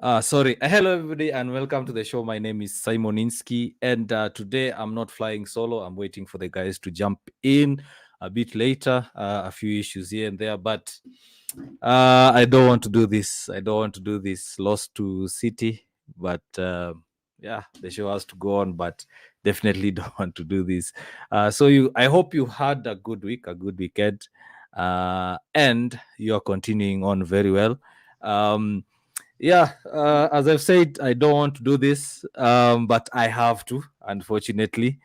Sorry. Hello, everybody, and welcome to the show. My name is Simoninski, and today I'm not flying solo. I'm waiting for the guys to jump in a bit later. A few issues here and there, but I don't want to do this. I don't want to do this. Lost to City, but yeah, the show has to go on. But definitely don't want to do this. I hope you had a good week, a good weekend, and you are continuing on very well. As I've said, I don't want to do this, but I have to, unfortunately.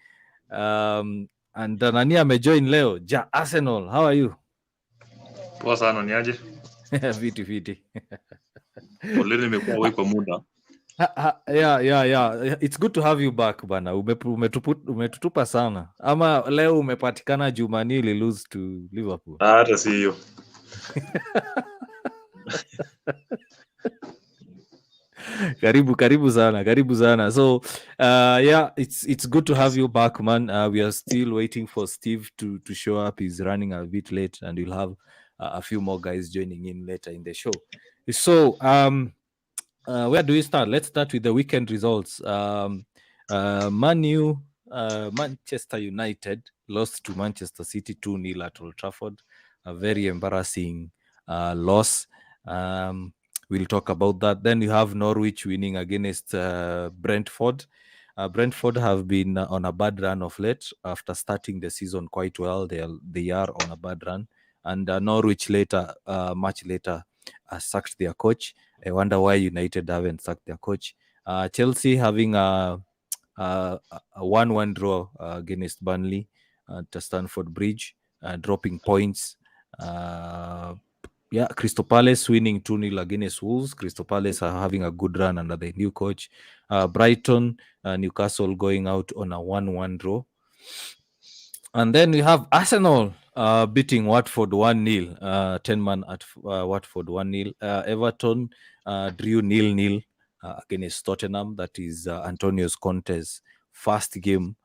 And nani amejoin leo? Arsenal, how are you? Poa sana ni aje? Fiti. Poleni nimekuwa away kwa muda. Yeah. It's good to have you back bana. Umetutupa sana. Ama leo umepatikana Jumani ili lose to Liverpool. Hata si hiyo. Karibu sana. So it's good to have you back, man. We are still waiting for Steve to show up. He's running a bit late, and we'll have a few more guys joining in later in the show. So where do we start? Let's start with the weekend results. Manchester United lost to Manchester City 2-0 at Old Trafford. A very embarrassing loss. We'll talk about that. Then you have Norwich winning against Brentford. Brentford have been on a bad run of late after starting the season quite well. They are on a bad run. And Norwich much later, sacked their coach. I wonder why United haven't sacked their coach. Chelsea having a 1-1 draw against Burnley at Stamford Bridge, dropping points. Crystal Palace winning 2-0 against Wolves. Crystal Palace are having a good run under the new coach. Brighton, Newcastle going out on a 1-1 draw. And then we have Arsenal beating Watford 1-0. 10-man at Watford 1-0. Everton drew 0-0 against Tottenham. That is Antonio Conte's first game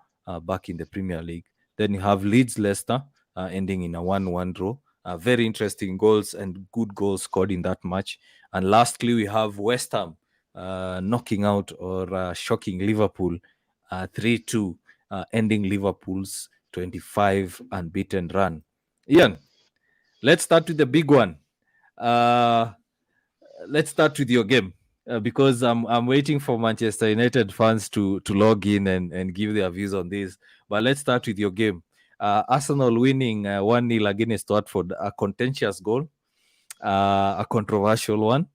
back in the Premier League. Then you have Leeds Leicester ending in a 1-1 draw. Very interesting goals and good goals scored in that match. And lastly, we have West Ham knocking out or shocking Liverpool 3-2, ending Liverpool's 25 unbeaten run. Ian, let's start with the big one. Let's start with your game because I'm waiting for Manchester United fans to log in and give their views on this. But let's start with your game. Arsenal winning 1-0 against Watford, a contentious goal, a controversial one,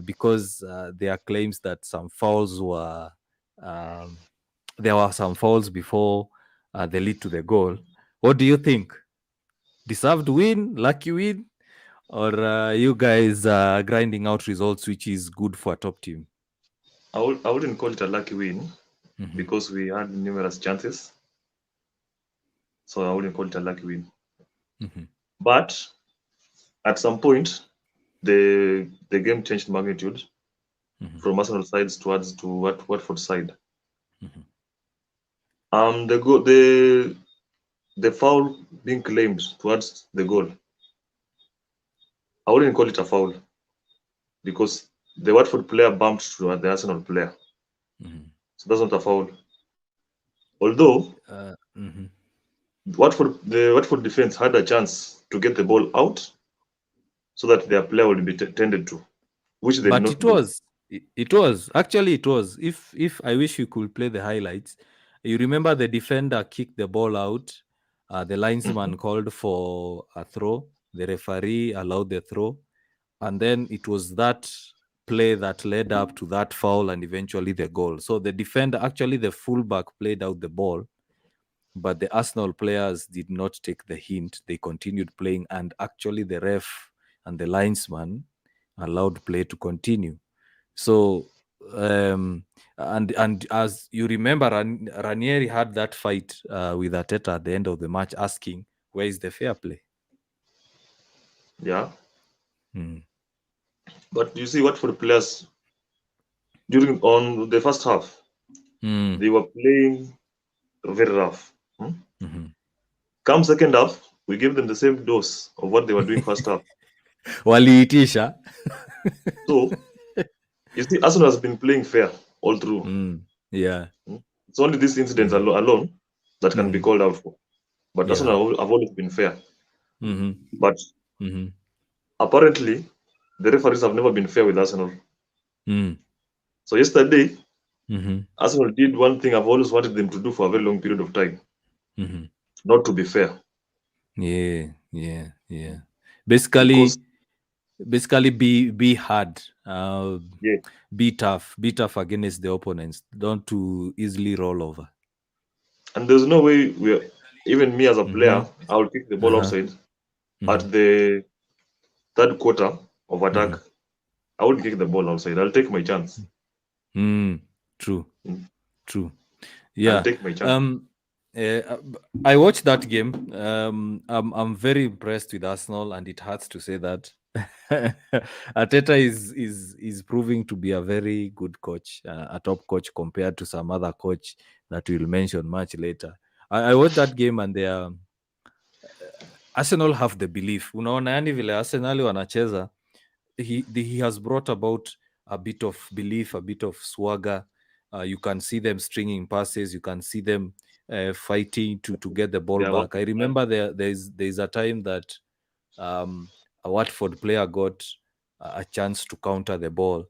because there are claims that some fouls were there were some fouls before the lead to the goal. What do you think? Deserved win, lucky win, or you guys grinding out results, which is good for a top team? I wouldn't call it a lucky win because we had numerous chances. So I wouldn't call it a lucky win. But at some point, the game changed magnitude from Arsenal sides towards to Watford side. The foul being claimed towards the goal, I wouldn't call it a foul because the Watford player bumped to the Arsenal player. So that's not a foul. Although the Watford defense had a chance to get the ball out so that their player would be tended to, which they did not do. It was actually. If I wish you could play the highlights. You remember the defender kicked the ball out. The linesman called for a throw. The referee allowed the throw, and then it was that play that led up to that foul and eventually the goal. So the defender, actually the fullback, played out the ball, but the Arsenal players did not take the hint. They continued playing, and actually the ref and the linesman allowed play to continue. So and as you remember, Ranieri had that fight with Arteta at the end of the match, asking, "Where is the fair play?" Yeah. But you see, Watford players on the first half, they were playing very rough. Come second half, we gave them the same dose of what they were doing first half. Waliitisha. So You see, Arsenal has been playing fair all through. Yeah. It's only this incident Yeah. alone that can be called out for. But Yeah. Arsenal have always been fair. Mm-hmm. But Mm-hmm. apparently, the referees have never been fair with Arsenal. Mm. So yesterday, Mm-hmm. Arsenal did one thing I've always wanted them to do for a very long period of time, Mm-hmm. not to be fair. Yeah. Yeah. Yeah. Because, Basically be hard. yeah, Be tough. Be tough against the opponents. Don't too easily roll over. and there's no way even me as a Mm-hmm. player, I will kick the ball Uh-huh. outside Mm-hmm. at the third quarter of attack. Mm-hmm. I wouldn't kick the ball outside. I'll take my chance. Mm. True. Mm. True. I'll Yeah. take my chance. Um. I watched that game. I'm very impressed with Arsenal, and it hurts to say that Arteta is proving to be a very good coach, a top coach compared to some other coach that we'll mention much later. I watched that game, and they are Arsenal have the belief. Unaona yani vile Arsenal wanacheza, he has brought about a bit of belief, a bit of swagger. You can see them stringing passes. You can see them fighting to get the ball They are back. I working hard. remember there's a time that um, a Watford player got a chance to counter the ball,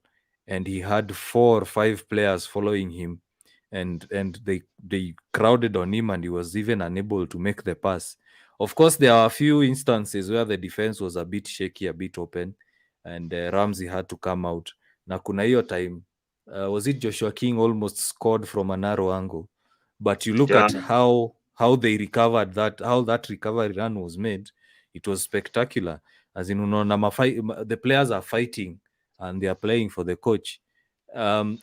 and he had 4 or 5 players following him, and they crowded on him, and he was even unable to make the pass. Of course, there are a few instances where the defense was a bit shaky, a bit open, and Ramsey had to come out. Na kuna hiyo time, was it Joshua King almost scored from a narrow angle? But you look Yeah, at how they recovered that, how that recovery run was made. It was spectacular. As in, unaona the players are fighting and they are playing for the coach.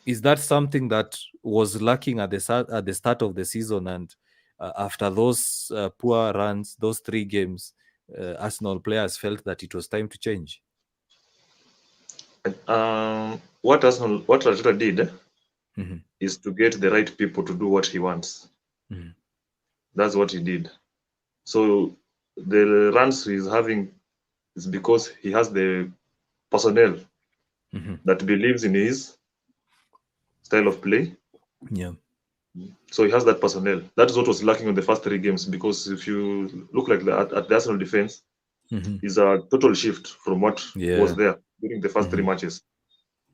Is that something that was lacking at the start of the season? And after those poor runs, those 3 games, Arsenal players felt that it was time to change. what Arteta did Mhm. is to get the right people to do what he wants. Mhm. That's what he did. So the runs he's having is because he has the personnel Mhm. that believes in his style of play. Yeah. So he has that personnel. That is what was lacking on the first 3 games. Because if you look like at the Arsenal defense, Mhm. is a total shift from what was Yeah. there during the first 3 Mhm. matches.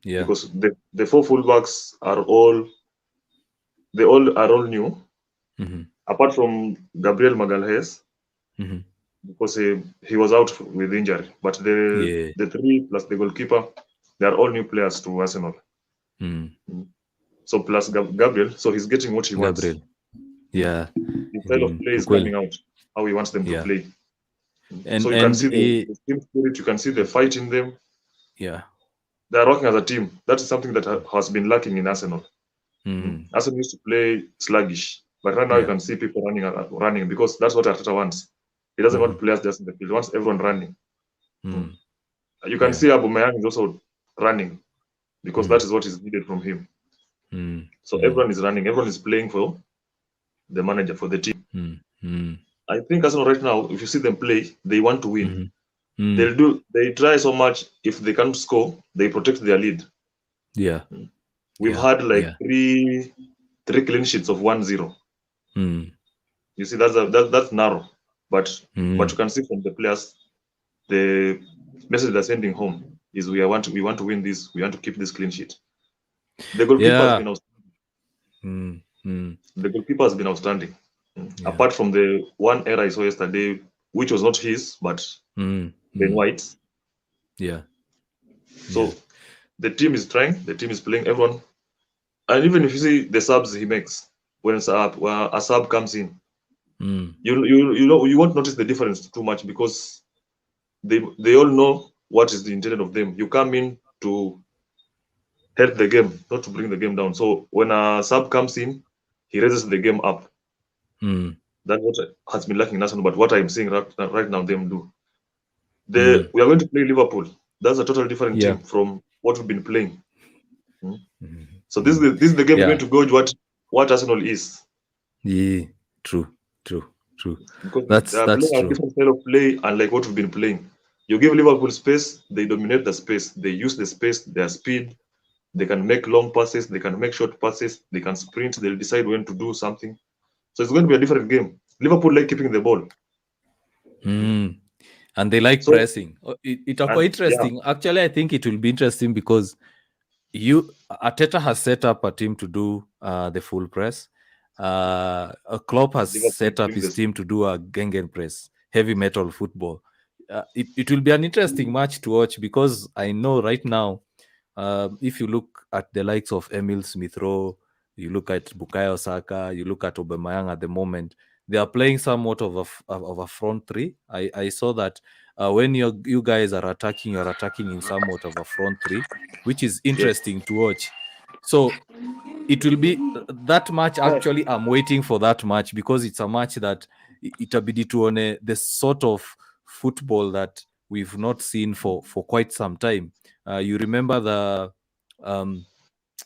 Yeah. Because the 4 fullbacks are all new, Mhm. apart from Gabriel Magalhaes, Mhm. because he was out with injury. But the Yeah. the 3 plus the goalkeeper, they are all new players to Arsenal. Mm. So plus Gabriel, so he's getting what he wants. Gabriel. Yeah. His style of play is coming Ukweli. out, how he wants them to Yeah. play. So And you can and see the team spirit, you can see the fight in them. yeah. They are working as a team. That is something that has been lacking in Arsenal. Mm. Arsenal used to play sluggish, but right now you Yeah. can see people running because that's what Arteta wants. He doesn't want Mhm. players just in the field. He wants everyone running. Mm. Mm. You can Yeah. see Aubameyang is also running because that Mm. is what is needed from him. Mm. So Mm. everyone is running. Everyone is playing for the manager, for the team. Mm. Mm. I think Arsenal right now, if you see them play, they want to win. Mhm. Mm. They try so much. If they can't score, they protect their lead. Yeah. We've Yeah. had like Yeah. three clean sheets of 1-0. Mm. You see, that's narrow, but Mm. you can see from the players, the message they're sending home is we want to win this. We want to keep this clean sheet. The goalkeeper has Yeah. been Mm. Mm. the goalkeeper has been outstanding. Yeah. Apart from the one error I saw yesterday, which was not his, but Mm. Ben Mm. White's. Yeah. Yeah. So the team is trying. The team is playing. Everyone, and even if you see the subs he makes when a sub comes in, Mm. you won't notice the difference too much because they all know what is the intended of them. You come in to help the game, not to bring the game down. So when a sub comes in, he raises the game up. Mm. That's what has been lacking in Arsenal. But what I'm seeing right now, them do. Mm. We are going to play Liverpool. That's a totally different Yeah. team from what we've been playing. Mm. Mhm. So this is Mm. the game we're going Yeah. to gauge what Arsenal is, Yeah. True. True. True. because they are That's playing a true. different style of play, unlike what we've been playing. You give Liverpool space, they dominate the space. They use the space, their speed, They can make long passes. They can make short passes. They can sprint. They'll decide when to do something. So it's going to be a different game. Liverpool like keeping the ball. And they like pressing. It'll be interesting. Yeah. Actually, I think it will be interesting because Arteta has set up a team to do the full press. Klopp has set up his team to do a gegenpress, heavy metal football. It will be an interesting match to watch because I know right now, if you look at the likes of Emil Smith-Rowe, you look at Bukayo Saka, you look at Aubameyang at the moment, they are playing somewhat of a front three. I saw that when you guys are attacking, you're attacking in somewhat of a front three, which is interesting to watch. So it will be that match. Actually, I'm waiting for that match because it's a match that itabidi tuone the sort of football that we've not seen for quite some time. You remember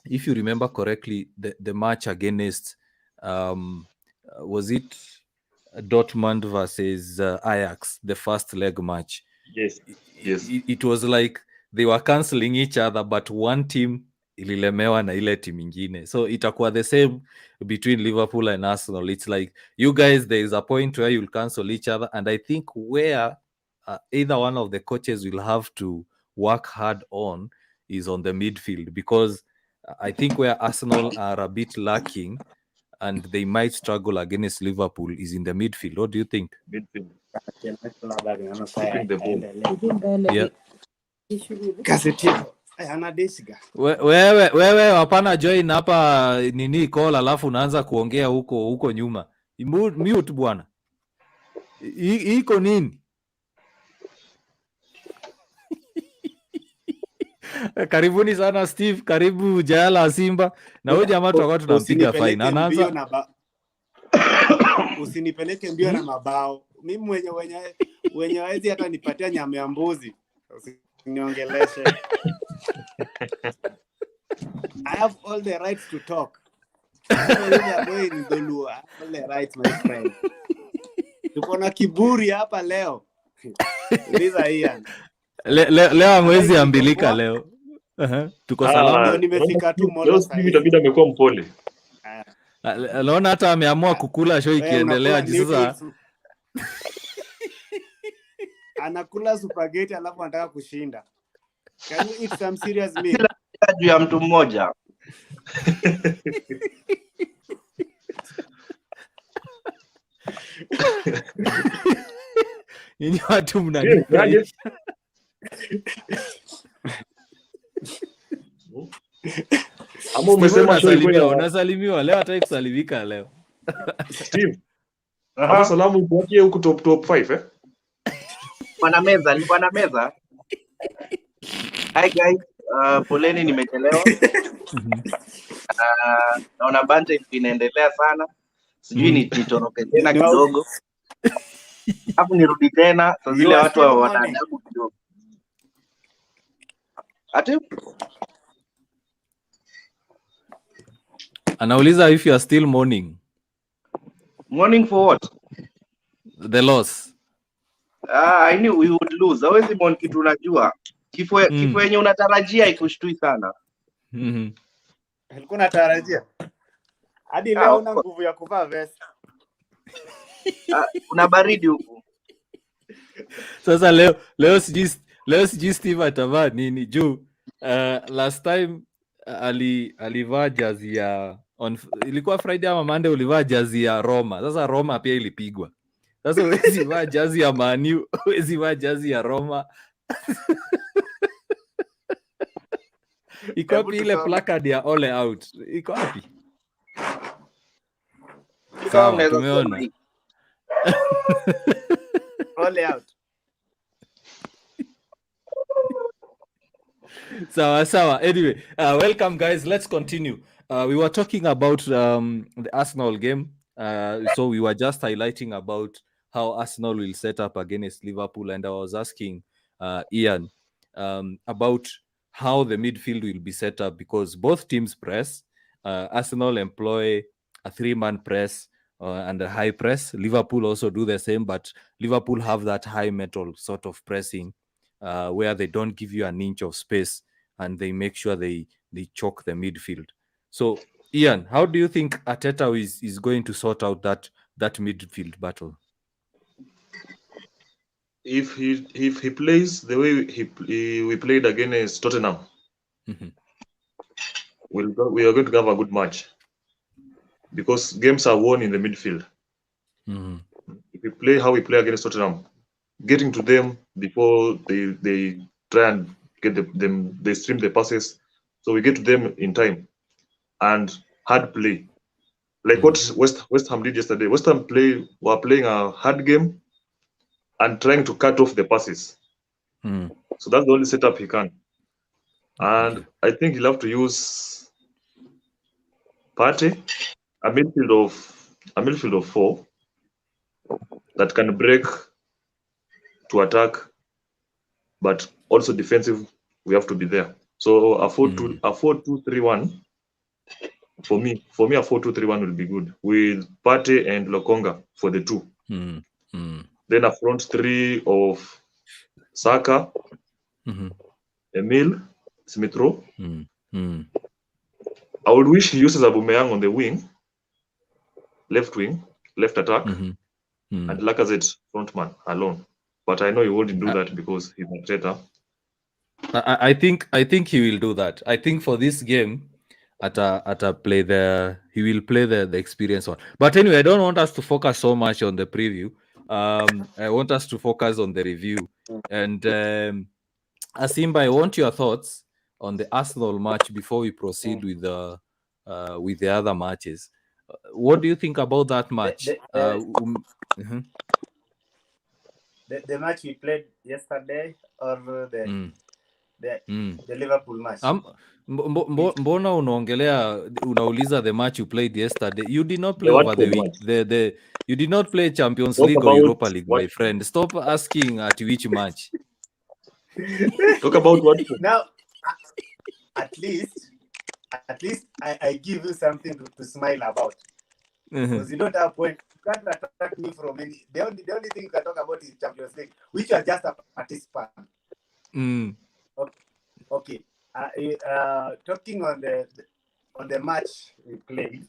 if you remember correctly, the match against was it Dortmund versus Ajax, the first leg match? Yes. It was like they were cancelling each other, but one team ililemewa na ile team ingine, so itakuwa the same between Liverpool and Arsenal. It's like you guys, there is a point where you'll cancel each other, and I think where either one of the coaches will have to work hard on is on the midfield, because I think where Arsenal are a bit lacking and they might struggle against Liverpool is in the midfield. What do you think? Midfield. Keeping the ball. Yeah. Wewe hapana join hapa nini call alafu unaanza kuongea huko nyuma. Mute bwana. Iko nini? Karibuni sana Steve, karibu Jayala Simba. Na huyu jamaa tutakuwa tunampiga fine. Anaanza usinipeleke mbio na mabao. Mimi wenye hawezi hata nipatia nyama ya mbuzi. Usiniongeleshe. I have all the rights to talk. All the rights, my friend. Tuko na kiburi hapa leo. Liza Ian. Leo amwezi ambilika leo. Tuko salama. Nimefika tu Molo sasa. Itabidi amekuwa mpole. Naona hata ameamua kukula show ikiendelea sasa. Anakula spaghetti alafu anataka kushinda. Can you eat some serious meal? Juu ya mtu mmoja. Nyinyi watu mnaniaje? Ama umesema unasalimiwa leo, hata kusalimika leo. Steve. Hapo salamu tuakie huko top 5 eh? Alikuwa na meza. Hi guys, poleni nimechelewa. Naona bante inaendelea sana. Sijui nitoroke tena kidogo. Hapo nirudi tena, sasa zile watu wanaadabu kidogo. Ati anauliza if you are still mourning. Mourning for what? The loss. I knew we would lose. Hawezi mourn kitu unajua. Kifo yenye unatarajia ikushtui sana. Ulikuwa unatarajia? Hadi leo una nguvu ya kuvaa vest. Kuna baridi huku. Sasa leo sijui Steve atavaa nini juu last time alivaa jazi ya ilikuwa Friday ama Monday, ulivaa jazi ya Roma. Sasa Roma pia ilipigwa. Sasa huwezi vaa jazi ya Man U, huwezi vaa jazi ya Roma. Iko wapi ile placard ya all out? Iko wapi? Sawa, tumeona. All out. Sawa. Anyway, welcome guys. Let's continue. We were talking about the Arsenal game. So we were just highlighting about how Arsenal will set up against Liverpool, and I was asking Ian about how the midfield will be set up, because both teams press. Arsenal employ a 3-man press and a high press. Liverpool also do the same, but Liverpool have that high metal sort of pressing where they don't give you an inch of space and they make sure they choke the midfield. So, Ian, how do you think Arteta is going to sort out that midfield battle? If he plays the way we played against Tottenham, we are going to have a good match, because games are won in the midfield. If we play how we play against Tottenham, getting to them before they try and get them, they stream the passes, so we get to them in time, and hard play, like what West Ham did yesterday. West Ham were playing a hard game and trying to cut off the passes. So that's the only setup he can. And I think he'll have to use Partey, a midfield of 4 that can break to attack, but also defensive. We have to be there. So a 4-2-3-1 for me a 4-2-3-1 will be good, with Partey and Lokonga for the 2. Then a front 3 of Saka, Emil, Smith Rowe. I would wish he uses Aubameyang on the wing, left attack, and Lacazette frontman alone. But I know he wouldn't do that because he's a traitor. I think he will do that. I think for this game, he will play the experience one. But anyway, I don't want us to focus so much on the preview. I want us to focus on the review. And Asimba, I want your thoughts on the Arsenal match before we proceed with the other matches. What do you think about that match? The match we played yesterday, or the Liverpool match? Mbona unauliza the match you played yesterday? You did not play over the week. You did not play Champions League or Europa League, my friend. Stop asking at which match. Talk about what? Now, at least I give you something to smile about. Because you don't have point. You can't attack me from any. The only thing you can talk about is Champions League, which are just a participant. Okay. Talking on the match we played,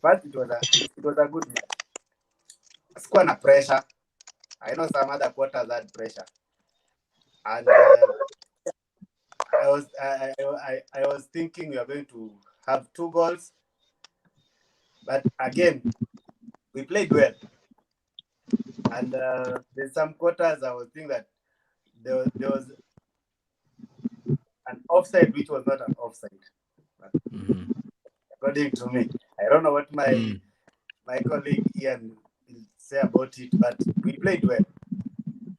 but it was a good match. Squad na pressure. I know some other quarters had pressure, and I was thinking we are going to have 2 goals, but again we played well, and there's some quarters I was thinking that there was an offside which was not an offside. According to me, I don't know what my colleague Ian will say about it, but we played well,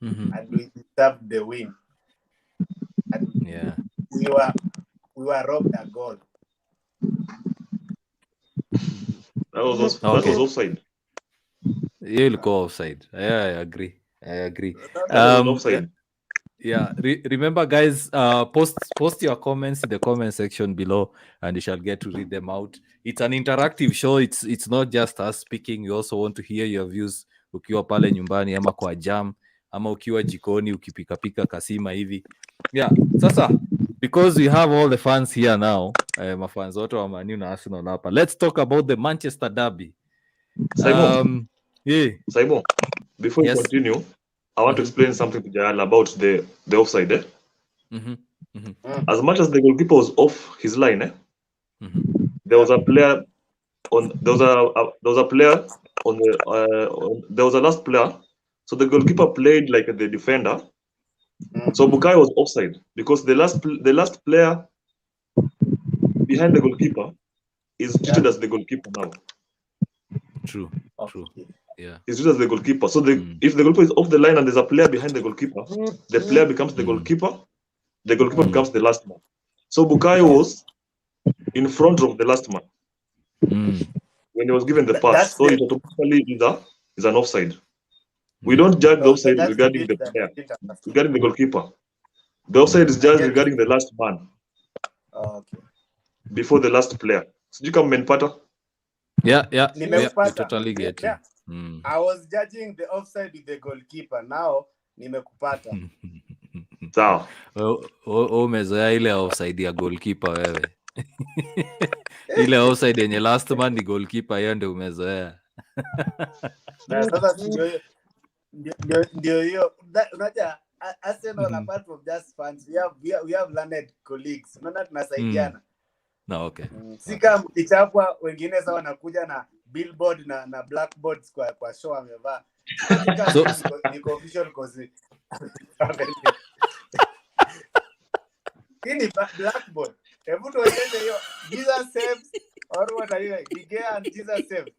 and we deserved the win. And we were robbed a goal. That was offside. You'll go offside. Yeah, I agree. Offside. Yeah, remember, guys, post your comments in the comment section below, and you shall get to read them out. It's an interactive show. It's not just us speaking. We also want to hear your views. Ukiwa pale nyumbani ama kwa jam ama ukiwa jikoni ukipika kasima hivi. Yeah, sasa because we have all the fans here now, mafans wote wa Man U na Arsenal hapa. Let's talk about the Manchester derby. Simon, before you continue, I want to explain something to Jael about the offside. As much as the goalkeeper was off his line, there was a player there was a last player, so the goalkeeper played like the defender. So Bukayo was offside because the last player behind the goalkeeper is treated as the goalkeeper now. True. Yeah. He's treated as the goalkeeper. So if the goalkeeper is off the line and there's a player behind the goalkeeper, the player becomes the goalkeeper. The goalkeeper becomes the last man. So Bukayo was in front of the last man when he was given the pass. So it automatically is an offside. We don't judge the offside regarding the player, regarding the goalkeeper. The offside is judged regarding the last man. Before the last player. Sijui kama mmenipata? Yeah, I totally get you. I was judging the offside with the goalkeeper. Now nimekupata. Sawa. Umezoea ile offside ya goalkeeper wewe. Ile offside yenye last man ni goalkeeper, hiyo ndio umezoea. Na sasa ndio hiyo. Unajua Arsenal apart from just fans, we have learned colleagues. Unaona tunasaidiana. Na okay. Si kama mkichapwa wengine sasa wanakuja na billboard na blackboards kwa show amevaa. So niko official cause ini blackboard. Hebu tuonyeshe hiyo Jesus saves or what are you? Gigea and Jesus saves.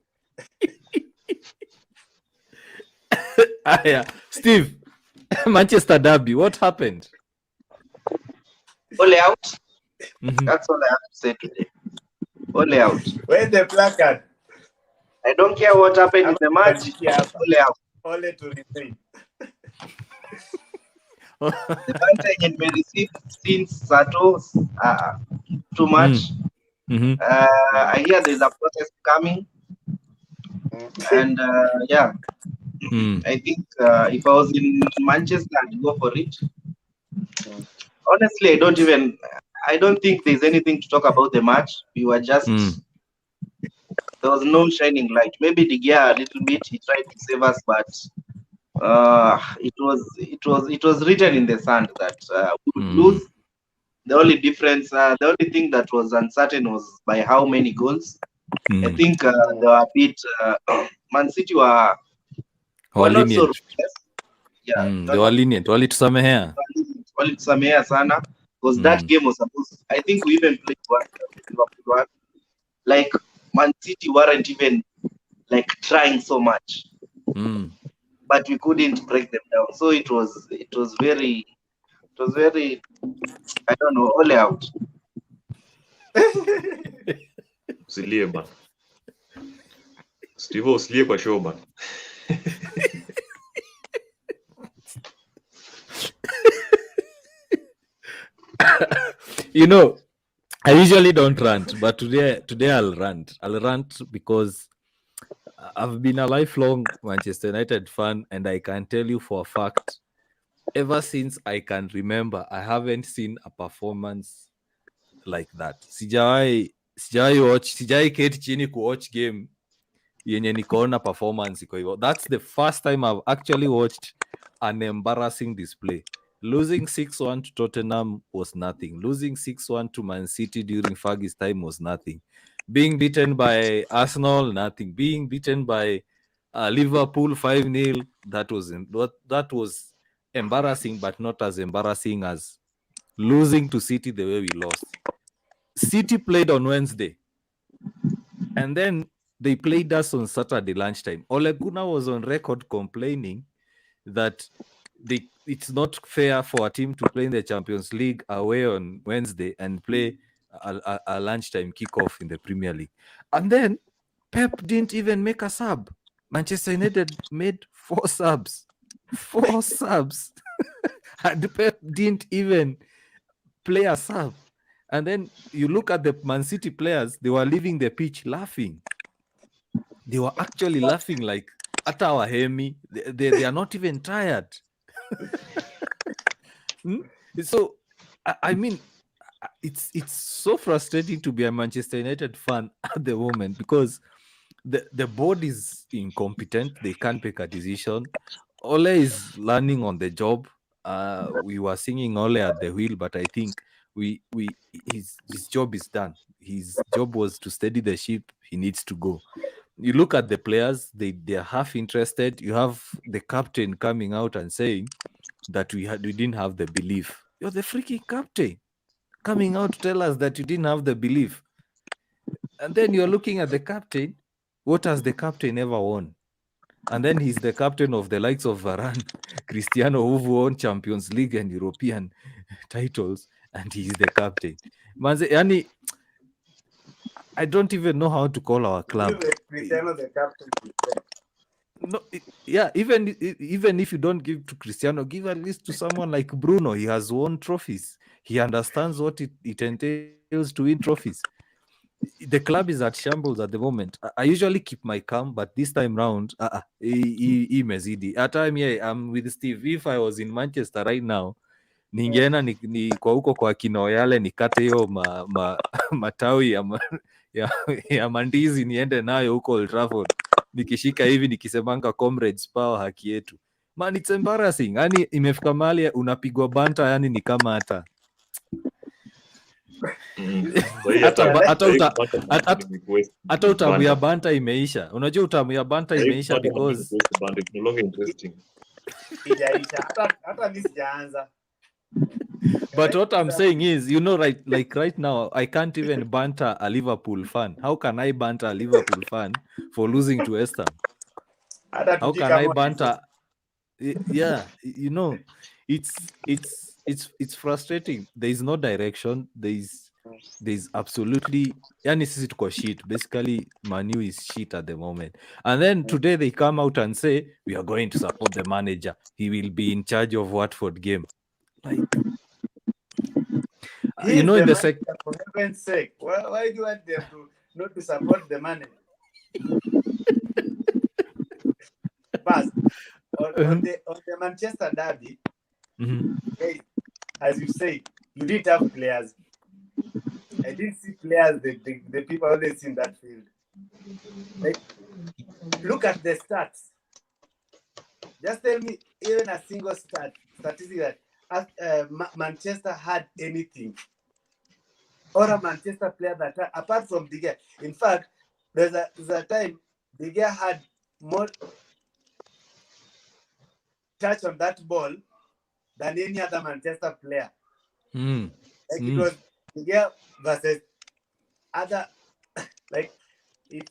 Aya, Steve, Manchester derby, what happened? All out. That's all I have to say today. All out. Where's the placard? I don't care what happened in the match. All out. All to retain. The advantage we received since Sato, too much. I hear there's a protest coming, and yeah, I think if I was in Manchester, I'd go for it. Honestly, I don't think there's anything to talk about the match. We were just there was no shining light. Maybe De Gea a little bit. He tried to save us, but it was written in the sand that we would lose. The only difference, the only thing that was uncertain was by how many goals. I think they were a bit. Man City were not so ruthless. Yeah, they were lenient. Walitusamehea sana because that game was supposed. I think we even played one. Like Man City weren't even like trying so much, but we couldn't break them down. So it was very. I don't know, all out. Usilie bana. Steve, usilie kwa show bana. You know, I usually don't rant, but today I'll rant. I'll rant because I've been a lifelong Manchester United fan, and I can tell you for a fact, ever since I can remember, I haven't seen a performance like that. Sijawai keti chini kuwatch game yenye nikaona performance iko hivyo. That's the first time I've actually watched an embarrassing display. Losing 6-1 to Tottenham was nothing. Losing 6-1 to Man City during Fergie's time was nothing. Being beaten by Arsenal, nothing. Being beaten by Liverpool 5-0, that was embarrassing, but not as embarrassing as losing to City the way we lost. City played on Wednesday, and then they played us on Saturday lunchtime. Ole Gunnar was on record complaining that it's not fair for a team to play in the Champions League away on Wednesday and play a lunchtime kickoff in the Premier League. And then Pep didn't even make a sub. Manchester United made 4 subs. 4 subs. And Pep didn't even play a sub. And then you look at the Man City players, they were leaving the pitch laughing. They were actually laughing like at our Hemi. They are not even tired. So, I mean, it's so frustrating to be a Manchester United fan at the moment because the board is incompetent. They can't make a decision. Ole is learning on the job. We were singing Ole at the wheel, but I think his job is done. His job was to steady the ship. He needs to go. You look at the players, they're half interested. You have the captain coming out and saying that we didn't have the belief. You're the freaking captain coming out to tell us that you didn't have the belief. And then you're looking at the captain. What has the captain ever won? And then he's the captain of the likes of Varane, Cristiano, who've won Champions League and European titles, and he's the captain. Manze, yani, I don't even know how to call our club. Cristiano the captain. No, yeah, even if you don't give to Cristiano, give at least to someone like Bruno. He has won trophies. He understands what it entails to win trophies. The club is at shambles at the moment. I usually keep my calm, but this time round, mezidi. At time, yeah, I'm with Steve. If I was in Manchester right now, ningeenda ni kwa huko kwa kino yale nikate hiyo matawi ya mandizi niende nayo huko Old Trafford nikishika hivi nikisemanga comrades power haki yetu. Man, it's embarrassing. Yani imefika mahali unapigwa banta, yani ni kama hata hata utamu ya banta imeisha. Unajua utamu ya banta imeisha because no longer interesting. Hata mimi sijaanza. But what I'm saying is, you know, right now, I can't even banter a Liverpool fan. How can I banter a Liverpool fan for losing to West Ham? How can I banter? Yeah, you know, it's frustrating. There is no direction. There's absolutely, yani sisi tuko shit. Basically, Manu is shit at the moment. And then today they come out and say we are going to support the manager. He will be in charge of Watford game. Like, you know, in the for heaven's sake, why do you want them to not to support the manager? First, on the Manchester derby, as you say, you didn't have players. I didn't see players. The people always in that field. Like, look at the stats. Just tell me even a single statistic that Manchester had anything, or a Manchester player that apart from De Gea. In fact, there's a time De Gea had more touch on that ball than any other Manchester player. Like it was De Gea versus other, like it.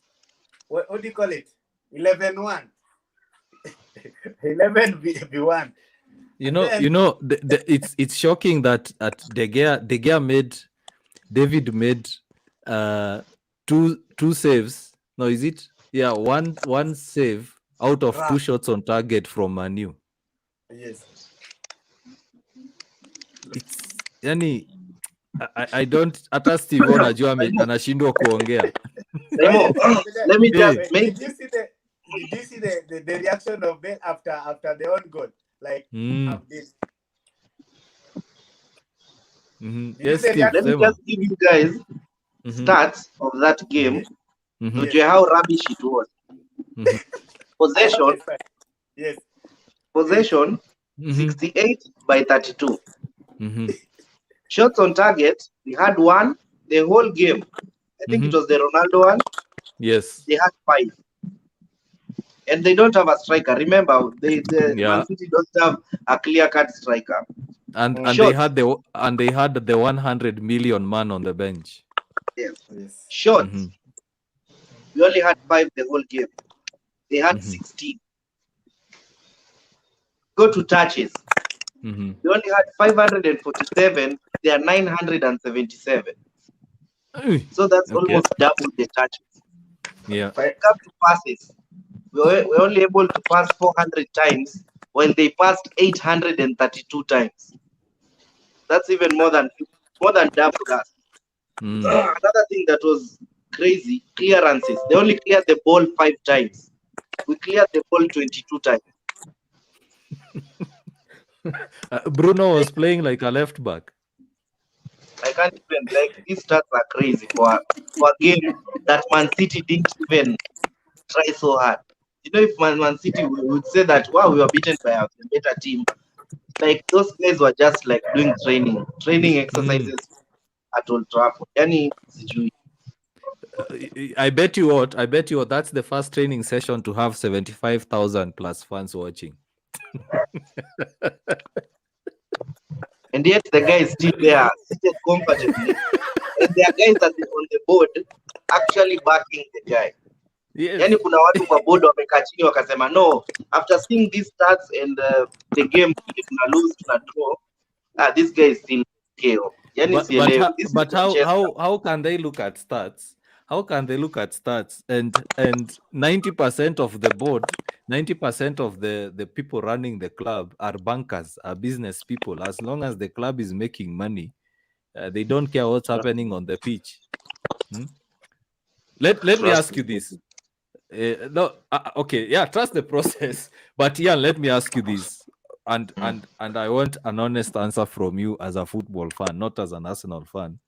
What do you call it? 11-1. 11v1. You know, it's shocking that at De Gea David made two saves. No, is it? Yeah, one save out of 2 shots on target from Manu. Yes. It's yani I don't hata Steve anajua anashindwa kuongea. Let me just make. Did you see the reaction of Ben after the own goal? Like this. Yes, Steve, let me just give you guys stats of that game to show how rubbish it was. Possession. Yes. Possession 68 by 32. Shots on target, we had 1 the whole game. I think it was the Ronaldo one. Yes. They had 5. And they don't have a striker. Remember, Man City don't have a clear-cut striker. And they had the 100 million man on the bench. Yes. Shots. We only had 5 the whole game. They had 16. Go to touches. They only had 547. They are 977. So that's almost double the touches. Yeah. When it comes to passes, we're only able to pass 400 times when they passed 832 times. That's even more than double us. Another thing that was crazy, clearances. They only cleared the ball 5 times. We cleared the ball 22 times. Bruno was playing like a left back. I can't even, like, these stats are crazy for a game that Man City didn't even try so hard. You know, if Man City would say that, wow, we were beaten by a better team, like those guys were just like doing training exercises at Old Trafford. I bet you what, that's the first training session to have 75,000 plus fans watching. And yet the guy is still there, seated comfortably. And there are guys that on the board actually backing the guy. Yes. Yani kuna watu kwa board wamekaa chini wakasema no, after seeing these stats and the game tuna lose, tuna draw, this guy is still KO. But how can they look at stats? How can they look at stats and 90% of the board, 90% of the people running the club are bankers, are business people. As long as the club is making money, they don't care what's happening on the pitch. Let me ask you this. Okay, yeah, trust the process. But yeah, let me ask you this. and I want an honest answer from you as a football fan, not as an Arsenal fan.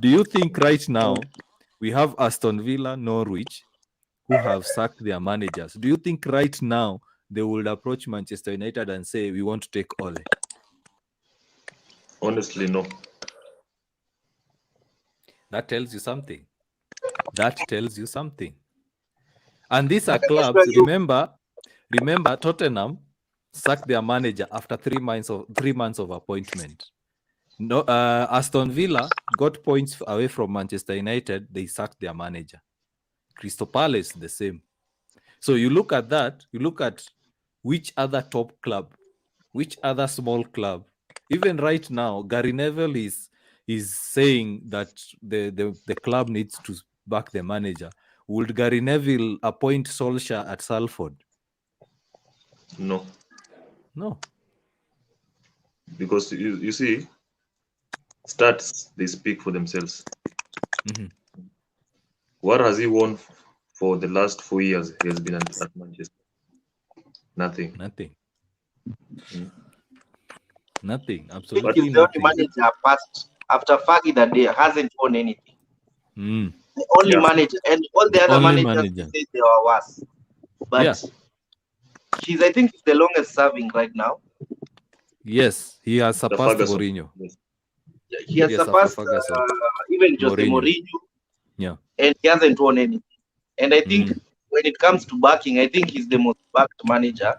Do you think right now we have Aston Villa, Norwich, who have sacked their managers? Do you think right now they would approach Manchester United and say, we want to take Ole? Honestly, no. That tells you something. That tells you something. And these are I can clubs. assure you- Remember, Tottenham sacked their manager after 3 months of appointment. No, Aston Villa got points away from Manchester United. They sacked their manager. Crystal Palace, the same. So you look at that. You look at which other top club, which other small club. Even right now, Gary Neville is saying that the club needs to back the manager. Would Gary Neville appoint Solskjaer at Salford? No. No. Because you see, stats, they speak for themselves. What has he won for the last 4 years? He has been at Manchester. Nothing. Nothing. I think Absolutely he's the only nothing. manager past after Fergie that they hasn't won anything. The only manager, and all the other Only managers manager. they say they are worse. But Yeah. I think he's the longest serving right now. Yes, he has The surpassed Ferguson. Mourinho. Yes. He has Yes, after surpassed Ferguson. even Jose Mourinho. Mourinho, Yeah. and he hasn't won anything. And I think when it comes to backing, I think he's the most backed manager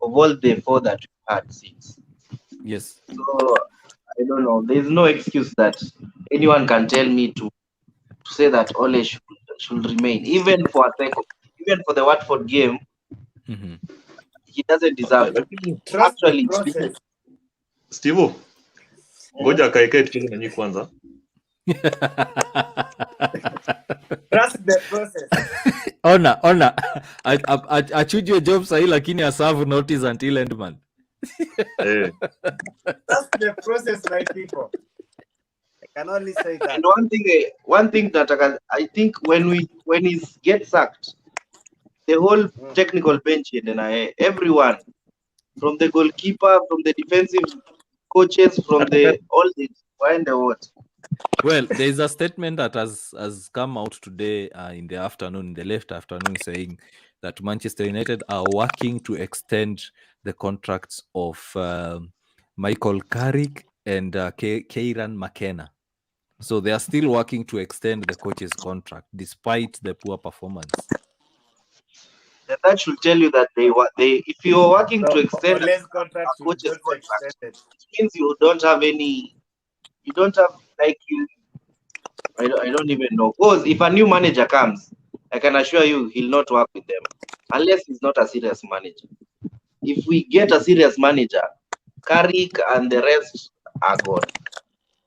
of all the 4 that we've had since. Yes. So I don't know. There's no excuse that anyone can tell me to say that Ole should remain, even for the Watford game. He doesn't deserve to. Trust the Actually, process. Steve, ngoja akaekae tucheze na nyinyi kwanza. Trust the process. Ona. Achujwe job sahi lakini aserve notice until end month. Trust the process, my people. I can only say that. and one thing that I think when he gets sacked, the whole technical bench and everyone, from the goalkeeper, from the defensive coaches, from all the behind the what. Well, there is a statement that has come out today in the late afternoon, saying that Manchester United are working to extend the contracts of Michael Carrick and Kieran McKenna. So they are still working to extend the coach's contract despite the poor performance. And that should tell you that if you are working to extend Ole's contract a coach's should be contract, extended. it means you don't have like you. I don't even know. Because if a new manager comes, I can assure you he'll not work with them unless he's not a serious manager. If we get a serious manager, Carrick and the rest are gone.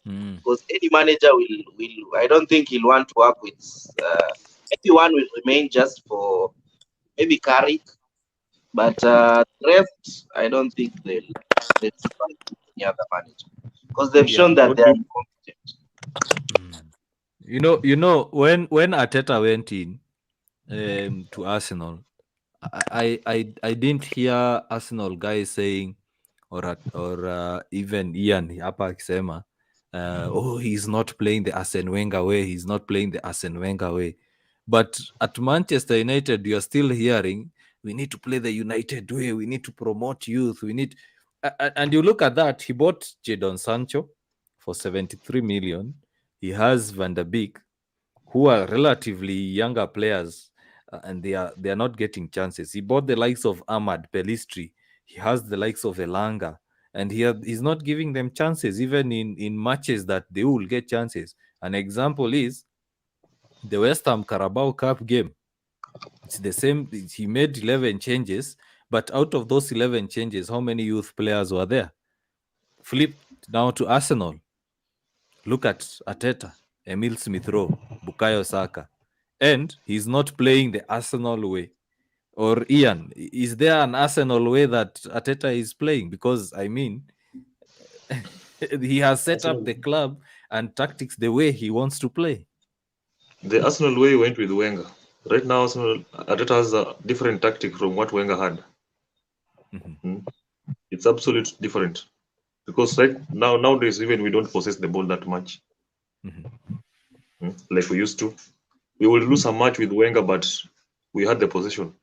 Because any manager will I don't think he'll want to work with maybe one will remain just for maybe Carrick, but the rest I don't think they'll survive any other manager because they've shown that they are incompetent. You know when Arteta went in to Arsenal, I didn't hear Arsenal guys saying or even Ian hapa akisema he's not playing the Arsene Wenger way, he's not playing the Arsene Wenger way. But at Manchester United, you're still hearing we need to play the United way, we need to promote youth, we need and you look at that, he bought Jadon Sancho for 73 million. He has Van der Beek, who are relatively younger players, and they are not getting chances. He bought the likes of Ahmad Pelistri. He has the likes of Elanga, and he's not giving them chances, even in matches that they will get chances. An example is the West Ham Carabao Cup game. It's the same. He made 11 changes, but out of those 11 changes, how many youth players were there? Flip now to Arsenal. Look at Arteta, Emil Smith-Rowe, Bukayo Saka, and he's not playing the Arsenal way. Or Ian, is there an Arsenal way that Arteta is playing? Because I mean, he has set up the club and tactics the way he wants to play. The Arsenal way went with Wenger. Right now, Arteta has a different tactic from what Wenger had. It's absolutely different. Because nowadays, even we don't possess the ball that much, like we used to. We will lose a match with Wenger, but we had the possession.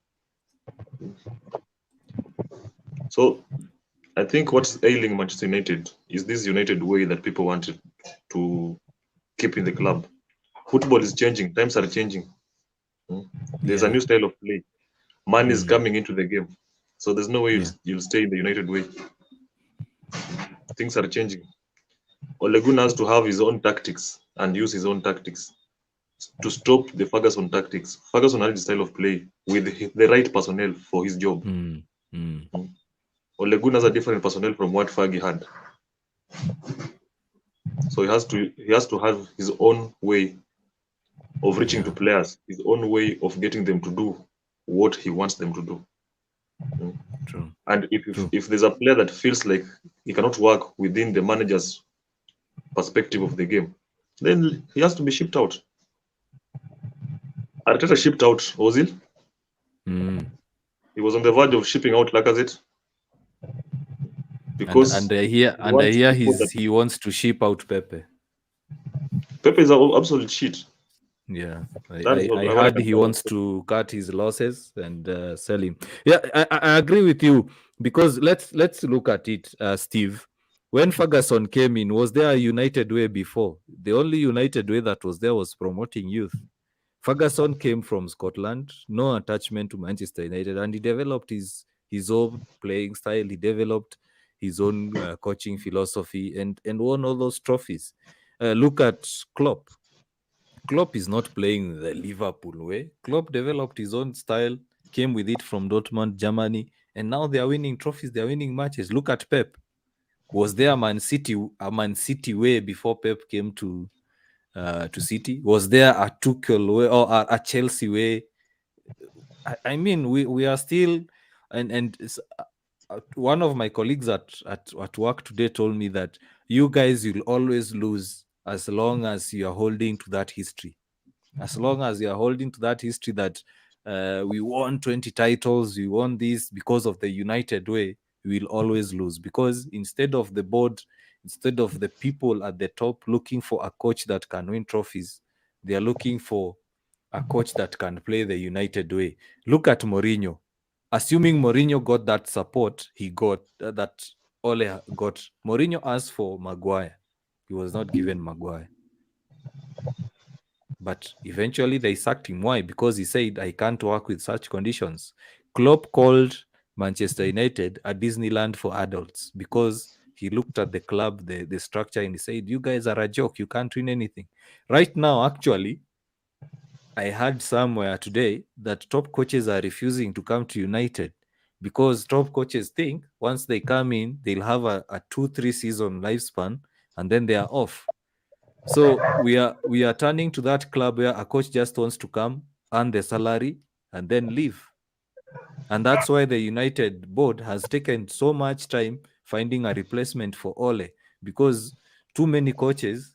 So I think what's ailing Manchester United is this United way that people wanted to keep in the club. Football is changing. Times are changing. There's a new style of play. Money is coming into the game. So there's no way you'll stay in the United way. Things are changing. Ole Gunnar has to have his own tactics and use his own tactics to stop the Ferguson tactics. Ferguson had his style of play with the right personnel for his job. Ole Gunnar has a different personnel from what Fergie had. So he has to have his own way of reaching to players, his own way of getting them to do what he wants them to do. True. And if there's a player that feels like he cannot work within the manager's perspective of the game, then he has to be shipped out. Arteta shipped out Ozil. He was on the verge of shipping out Lacazette. Because and I hear he wants to ship out Pepe. Pepe is an absolute shit. Yeah, I heard he wants to cut his losses and sell him. Yeah, I agree with you, because let's look at it, Steve. When Ferguson came in, was there a United way before? The only United way that was there was promoting youth. Ferguson came from Scotland, no attachment to Manchester United, and he developed his own playing style. He developed his own coaching philosophy and won all those trophies. Look at Klopp. Klopp is not playing the Liverpool way. Klopp developed his own style, came with it from Dortmund, Germany, and now they are winning trophies. They are winning matches. Look at Pep. Was there a Man City way before Pep came to City? Was there a Tuchel way or a Chelsea way? I mean, we are still, and one of my colleagues at work today told me that you guys will always lose as long as you are holding to that history. As long as you are holding to that history that we won 20 titles, we won this because of the United way, we will always lose. Because instead of the board, instead of the people at the top looking for a coach that can win trophies, they are looking for a coach that can play the United way. Look at Mourinho. Assuming Mourinho got that support, he got that Ole got. Mourinho asked for Maguire. He was not given Maguire. But eventually they sacked him. Why? Because he said, I can't work with such conditions. Klopp called Manchester United a Disneyland for adults because he looked at the club, the structure, and he said, you guys are a joke. You can't win anything. Right now, actually, I heard somewhere today that top coaches are refusing to come to United because top coaches think once they come in, they'll have a 2-3 season lifespan and then they are off. So we are turning to that club where a coach just wants to come, earn the salary, and then leave. And that's why the United board has taken so much time finding a replacement for Ole, because too many coaches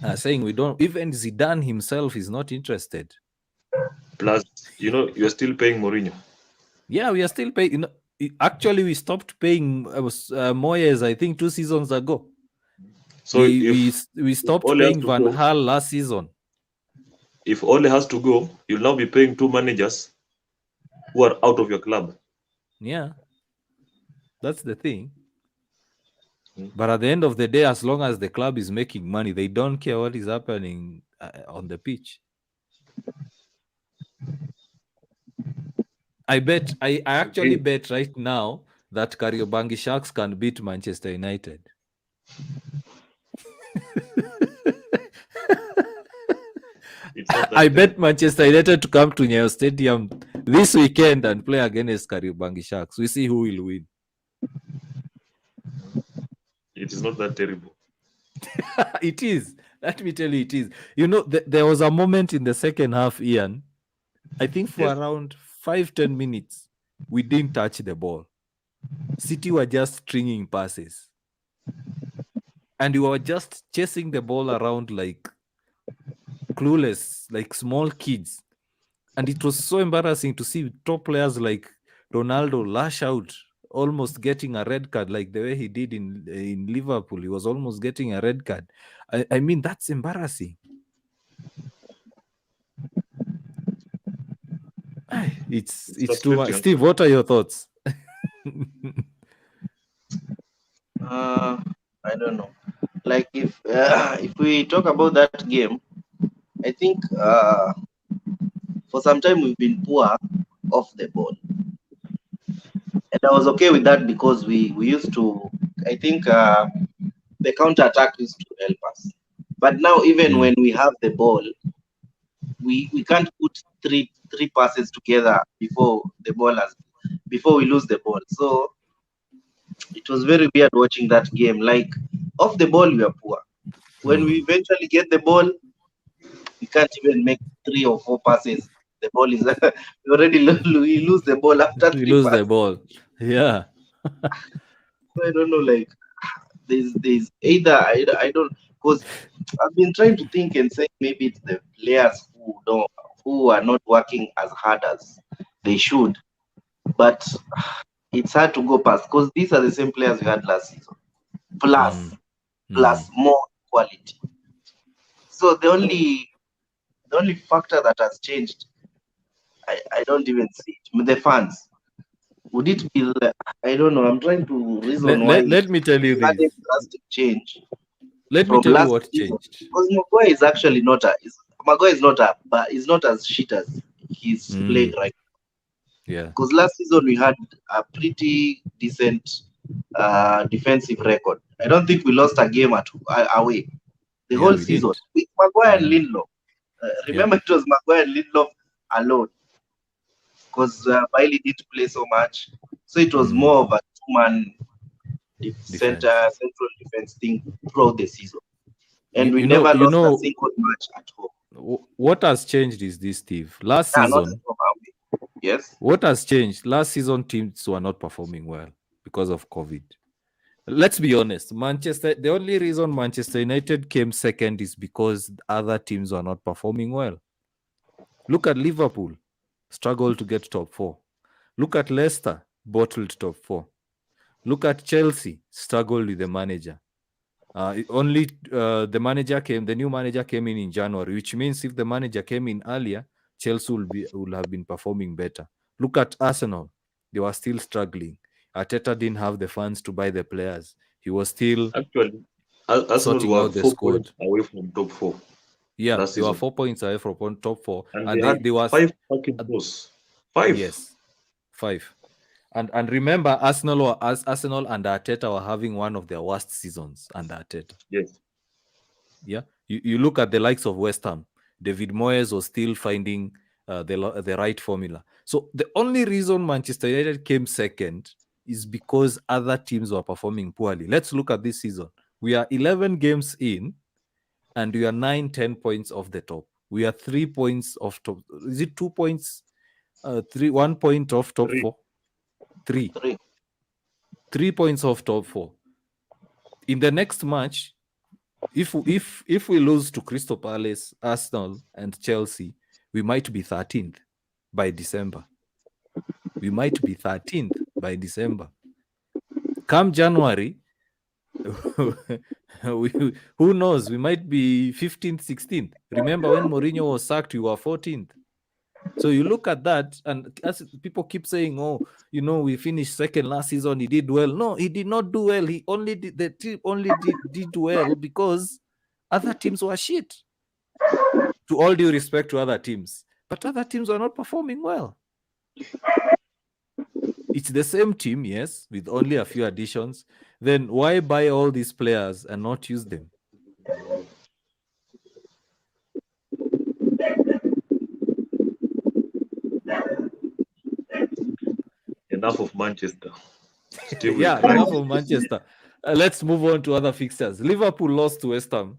are saying we don't. Even Zidane himself is not interested. Plus, you're still paying Mourinho. Yeah, we are still paying. Actually, we stopped paying Moyes, I think, 2 seasons ago. So we stopped paying Van Gaal last season. If Ole has to go, you'll now be paying 2 managers who are out of your club. Yeah, that's the thing. But at the end of the day, as long as the club is making money, they don't care what is happening on the pitch. I actually bet right now that Kariobangi Sharks can beat Manchester United. I bet Manchester United to come to Nyayo Stadium this weekend and play against Kariobangi Sharks. We see who will win. It is not that terrible. It is. Let me tell you, it is. There was a moment in the second half, Ian. I think for around 5-10 minutes, we didn't touch the ball. City were just stringing passes. And we were just chasing the ball around like clueless, like small kids. And it was so embarrassing to see top players like Ronaldo lash out almost getting a red card, like the way he did in Liverpool. He was almost getting a red card. I mean, that's embarrassing. It's too much. Steve, what are your thoughts? I don't know. Like if we talk about that game, I think for some time we've been poor off the ball, and I was okay with that because we used to. I think the counter attack used to help us, but now even when we have the ball, we can't put three passes together before we lose the ball. So it was very weird watching that game. Like off the ball, we are poor. When we eventually get the ball, we can't even make 3 or 4 passes. The ball is we already we lose the ball after we 3 lose passes. the ball. Yeah. So I don't know. Like there's either I don't, because I've been trying to think and say maybe it's the players who are not working as hard as they should, but it's hard to go past because these are the same players we had last season, plus more quality. So the only factor that has changed, I don't even see it. The fans. Would it be? I don't know. I'm trying to reason why. Let me tell you had a this. drastic change. Let me tell you what changed. Because Maguire is actually not Maguire is not but he's not as shit as he's playing right now. Yeah. Because last season we had a pretty decent defensive record. I don't think we lost a game away the whole season with Maguire and Lindelof. Remember, it was Maguire and Lindelof alone, because Bailey didn't play so much, so it was more of a two-man central defense thing throughout the season, and we never lost a single match at home. What has changed is this, Steve. Last season, yes. What has changed? Last season, teams were not performing well because of COVID. Let's be honest. The only reason Manchester United came second is because other teams were not performing well. Look at Liverpool, struggled to get top 4. Look at Leicester, bottled top 4. Look at Chelsea, struggled with the manager. The new manager came in January, which means if the manager came in earlier, Chelsea will have been performing better. Look at Arsenal. They were still struggling. Arteta didn't have the funds to buy the players. He was still Arsenal were out the 4 squad points away from top 4. Yeah, they were 4 points away from top 4, and they were 5 fucking goals. 5. Yes, 5. And remember, Arsenal and Arteta were having one of their worst seasons under Arteta. Yes. Yeah. You look at the likes of West Ham. David Moyes was still finding the right formula. So the only reason Manchester United came second is because other teams were performing poorly. Let's look at this season. We are 11 games in, and we are 9-10 points off the top. We are 3 points off top. Is it 2 points? 1 point off top 4. 3 points off top 4. In the next match, if we lose to Crystal Palace, Arsenal, and Chelsea, we might be 13th by December. Come January, who knows? We might be 15th, 16th. Remember when Mourinho was sacked, we were 14th. So you look at that, and as people keep saying, we finished second last season, he did well. No, he did not do well. He only did did well because other teams were shit. To all due respect to other teams, but other teams are not performing well. It's the same team, yes, with only a few additions. Then why buy all these players and not use them? Enough of Manchester. Enough of Manchester. Let's move on to other fixtures. Liverpool lost to West Ham,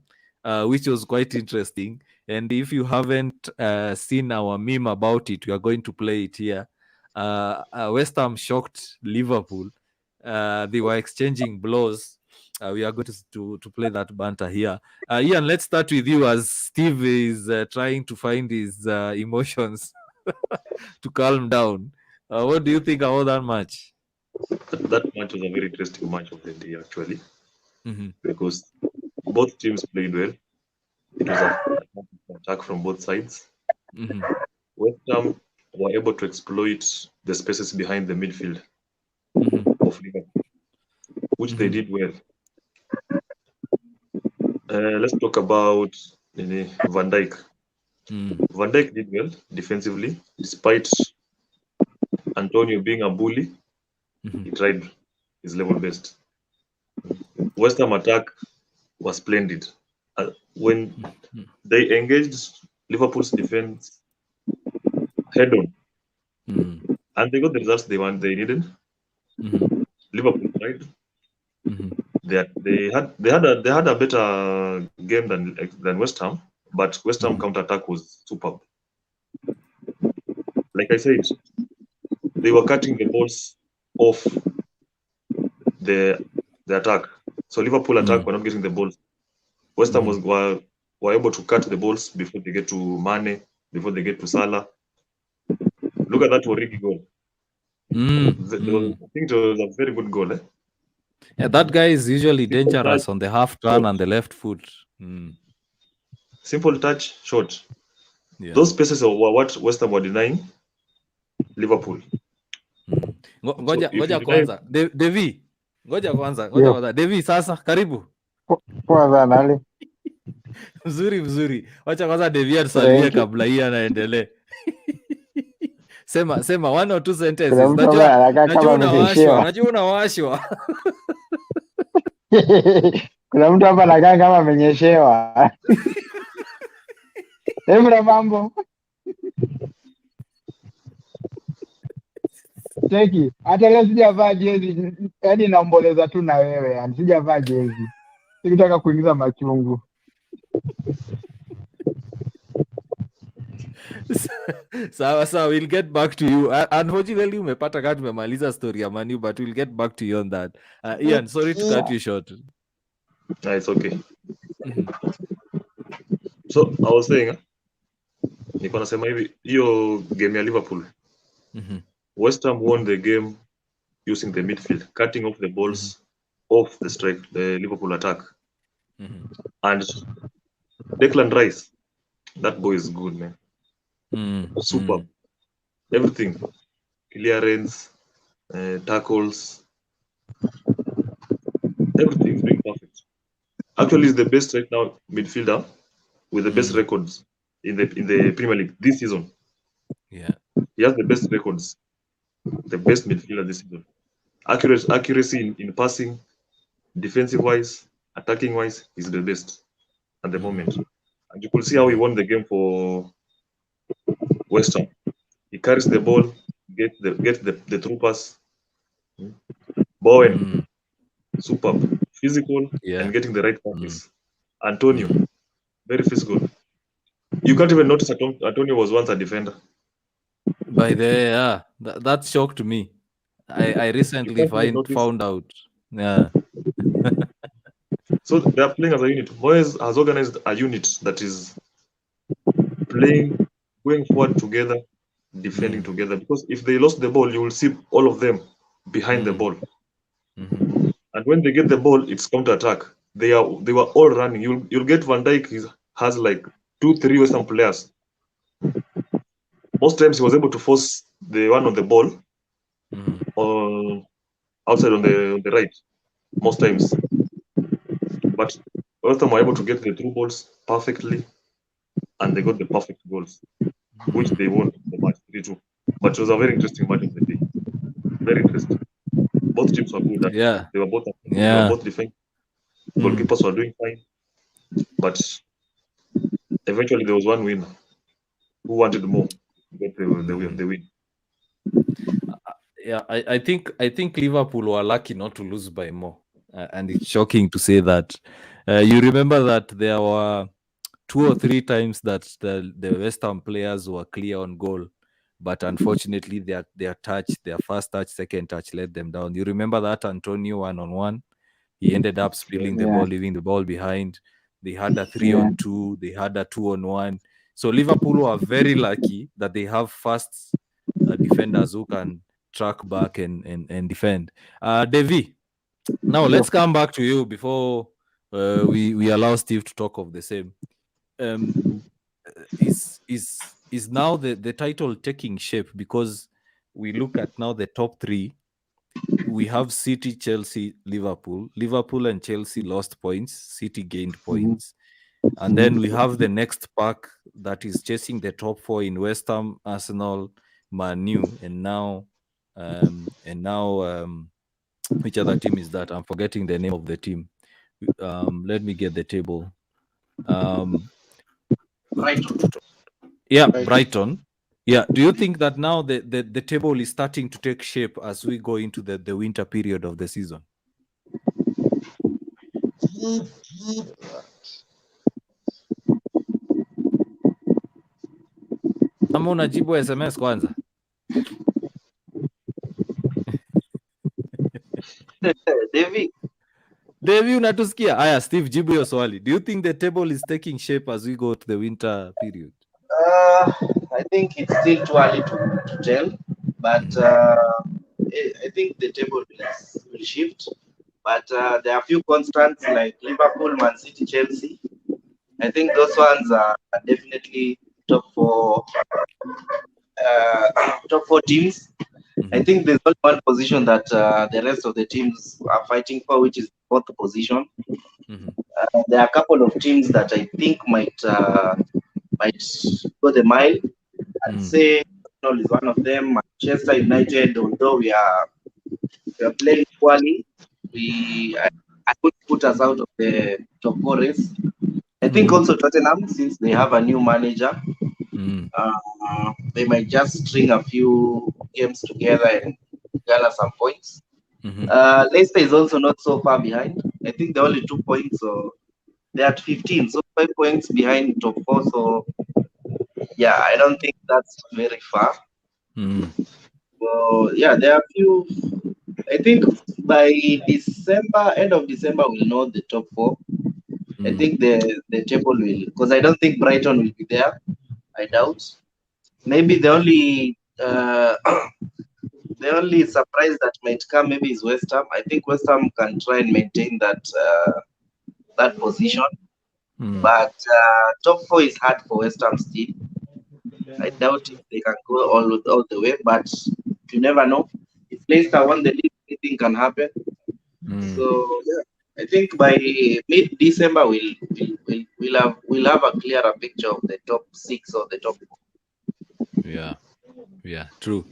which was quite interesting. And if you haven't seen our meme about it, we are going to play it here. West Ham shocked Liverpool. They were exchanging blows. We are going to play that banter here. Ian, let's start with you as Steve is trying to find his emotions to calm down. What do you think about that match? That match was a very interesting match of the day, actually, Mm-hmm. because both teams played well. It was an attack from both sides. Mm-hmm. West Ham were able to exploit the spaces behind the midfield Mm-hmm. of Liverpool, which they Mm-hmm. did well. Let's talk about Van Dijk. Mm-hmm. Van Dijk did well defensively, despite Antonio being a bully. Mm-hmm. He tried his level best. West Ham attack was splendid. When they engaged Liverpool's defense head on, Mm-hmm. and they got the results they needed. Mm-hmm. Liverpool tried. Mm-hmm. They had a better game than West Ham, but West Ham Mm-hmm. counter attack was superb. Like I said, they were cutting the balls off the the attack. So Liverpool attack Mm-hmm. were not getting the balls. West Ham were able to cut the balls before they get to Mane, before they get to Salah. Look at that Origi goal. Mm-hmm. I think it was a very good goal. Yeah, that guy is usually Simple touch, dangerous on the half turn shot. and the left foot. Mm. Simple touch, shot. Yeah. Those spaces were what West Ham were denying Liverpool. Mm. So Ngoja if you ngoja deny, kwanza. Devi. Ngoja Ndio, kwanza. Devi sasa karibu. poa sana Ali. Mzuri. Wacha kwanza Devi atusalimie Thank you. kabla hii anaendelee. Sema one or two Kuna sentences. mtu ambaye anakaa kama Najua amenyeshewa. unawashwa. Kuna mtu hapa anakaa kama amenyeshewa. Hebu na mambo. Cheki, hata leo sijavaa jezi, yaani naomboleza tu na wewe, yani sijavaa jezi. Sikutaka kuingiza machungu. Sawa, we'll get back to you. Unfortunately, umepata kama tumemaliza story ya Manu, but we'll get back to you on that. Ian, sorry to cut you short. it's okay. Mhm. So I was saying, nilikuwa nasema hivi, hiyo game ya Liverpool, Mhm. West Ham won the game using the midfield, cutting off the balls off the Liverpool attack. Mhm. And Declan Rice, that boy is good, man. Mhm. Superb. Everything. Clearance, tackles, everything is being perfect. Actually, he's the best right now midfielder with the best records in the Premier League this season. Yeah. He has the best records, the best midfielder this season. Accuracy in passing, defensive wise, attacking wise, he's the best at the moment. And you could see how he won the game for West Ham. He carries the ball, get the through pass. Bowen, superb, physical, Yeah. and getting the right passes. Antonio, very physical. You can't even notice Antonio was once a defender. By the way, yeah, that shocked me. I You recently can't even notice. found out. Yeah. So they are playing as a unit. Moyes has organized a unit that is playing, going forward together, defending together. Because if they lost the ball, you will see all of them behind the ball. Mhm. And when they get the ball, it's counter attack. They were all running. You'll get Van Dijk has like 2-3 Western players. Most times he was able to force the one on the ball outside on the right. Most times, but West Ham were able to get the through balls perfectly, and they got the perfect goals, which they won the match 3-2. But it was a very interesting match of the day. Very interesting. Both teams were good. Yeah. They were both Yeah. defending. Goalkeepers were doing fine, but eventually there was one winner who wanted more to get the win. Yeah, I think Liverpool were lucky not to lose by more, and it's shocking to say that. You remember that there were 2 or 3 times that the West Ham players were clear on goal, but unfortunately their first touch, second touch let them down. You remember that Antonio 1-on-1? He ended up spilling the ball, leaving the ball behind. They had a 3-on-2, they had a 2-on-1. So Liverpool were very lucky that they have fast defenders who can track back and defend. Devi, now let's come back to you before we allow Steve to talk of the same. Is now the title taking shape? Because we look at now the top three. We have City, Chelsea, Liverpool. Liverpool and Chelsea lost points. City gained points. And then we have the next pack that is chasing the top four in West Ham, Arsenal, Man U, and now which other team is that? I'm forgetting the name of the team. Let me get the table. Brighton. Yeah, Brighton. Yeah. Do you think that now the table is starting to take shape as we go into the winter period of the season? Ama unajibu SMS kwanza? Devi, unatusikia? Aya, Steve, jibu hiyo swali. Do you think the table is taking shape as we go to the winter period? I think it's still too early to tell, but I think the table will shift. But there are a few constants like Liverpool, Man City, Chelsea. I think those ones are definitely top four teams. I think there's only one position that the rest of the teams are fighting for, which is fourth position. There are a couple of teams that I think might go the mile. I'd say Arsenal is one of them. Manchester United, although we are playing poorly, I would put us out of the top four race. I think also Tottenham, since they have a new manager, they might just string a few games together and gather some points. Leicester is also not so far behind. I think they're only 2 points, so they're at 15, so 5 points behind top four. So yeah, I don't think that's very far. So yeah, there are a few. I think by end of December, we'll know the top four. I think the table will, because I don't think Brighton will be there. I doubt. Maybe the only the only surprise that might come maybe is West Ham. I think West Ham can try and maintain that position, but top four is hard for West Ham still. I doubt if they can go all the way, but you never know. If Leicester won the league, anything can happen. So yeah, I think by mid-December we'll have a clearer picture of the top 6 or the top 4. Yeah, true.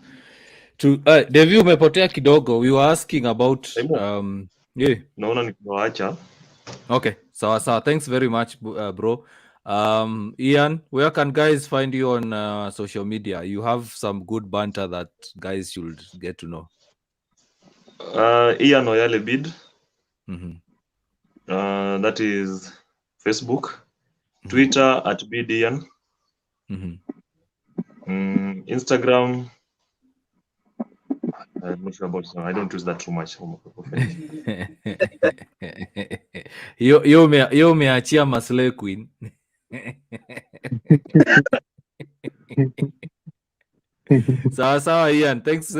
Devi, umepotea kidogo. We were asking about naona nikiwaacha. Okay, sawa. Thanks very much, bro. Ian, where can guys find you on social media? You have some good banter that guys should get to know. Ian Oyale Bid. That is Facebook, Twitter at BidIan, Instagram. I'm not sure about it. I don't use that too much. Yo umeachia Maslay Queen. Sawa, Ian. Thanks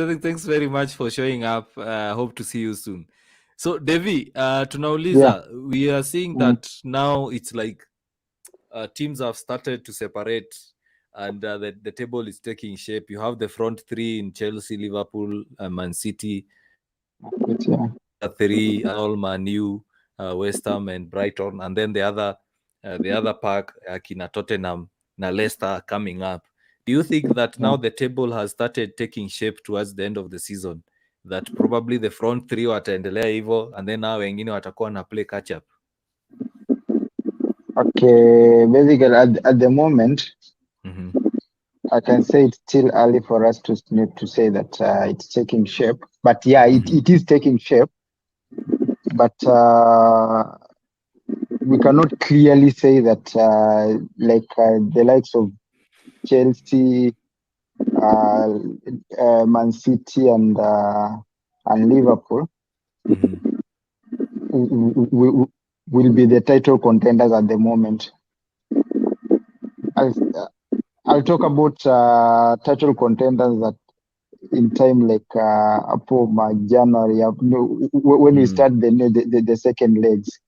very much for showing up. Hope to see you soon. So, Devi, tunauliza, we are seeing that now it's like teams have started to separate and the table is taking shape. You have the front three in Chelsea, Liverpool, Man City. 3, all Man U, West Ham and Brighton. And then the other pack, Kina Tottenham, na Leicester coming up. Do you think that now the table has started taking shape towards the end of the season? That probably the front three wataendelea hivyo and then now wengine watakuwa na play catch up? Okay, basically at the moment, I can say it's still early for us to say that it's taking shape. But yeah, it is taking shape. But we cannot clearly say that the likes of Chelsea, Man City, and Liverpool will be the title contenders at the moment. I'll talk about title contenders that in time like hapo January when we start the second legs.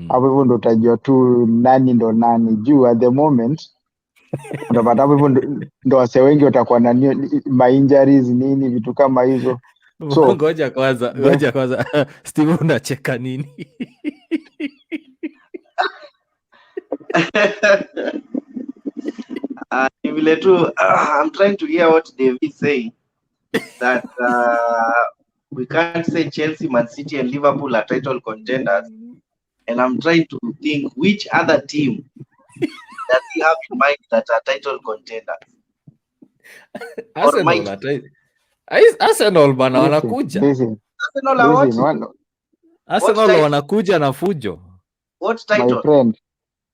Hapo hivyo ndo utajua tu nani ndo nani juu at the moment utapata hapo hivyo ndo wase wengi watakuwa na ma injuries nini vitu kama hizo. So ngoja kwanza Steve unacheka nini? I'm trying to hear what Dave is saying, that we can't say Chelsea, Man City and Liverpool are title contenders, and I'm trying to think which other team does he have in mind that are title contenders. Arsenal bana wanakuja. Arsenal wanakuja na fujo. What title?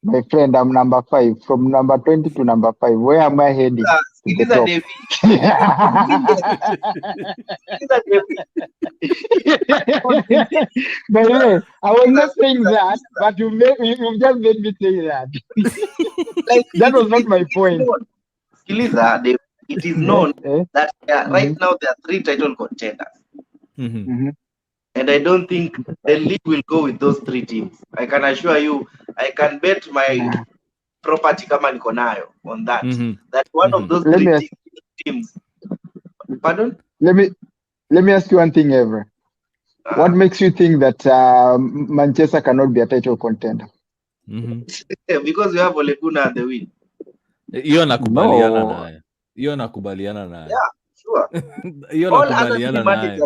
My friend, I'm number 5. From number 20 to number 5. Where am I heading? By the way, I was not saying that, but you just made me say that. That was not my point. It is known that right now there are 3 title contenders. And I don't think the league will go with those 3 teams. I can assure you, I can bet my property kama niko nayo on that. That one of those 3 teams. Pardon? Let me ask you one thing, Evra. What makes you think that Manchester cannot be a title contender? Because you have Ole Gunnar at the wheel. Hiyo nakubaliana naye. Yeah, sure. Hiyo nakubaliana naye.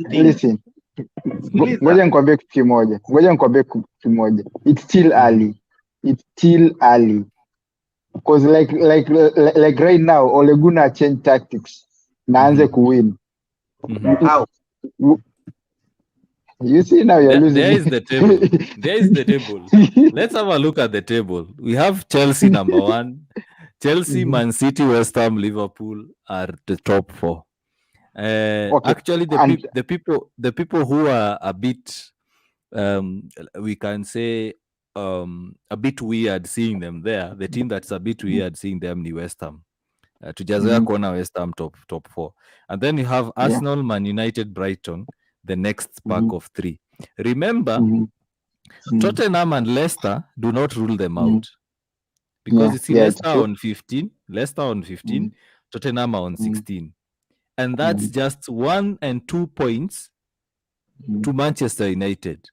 Listen. Ngoja nikwambie kitu kimoja. It's still early. Because like right now Ole Gunnar change tactics. Naanze kuwin. How? You see now you're losing. There is the table. Let's have a look at the table. We have Chelsea number 1. Chelsea, Man City, West Ham, Liverpool are the top 4. Actually, the people who are a bit, we can say, a bit weird seeing them there. The team that's a bit weird seeing them ni West Ham. Tujazoea kuona West Ham top 4, and then you have Arsenal, Man United, Brighton, the next pack of 3. Remember, Tottenham and Leicester, do not rule them out, because it's Leicester on 15, Tottenham on 16. And that's just 1 and 2 points to Manchester United,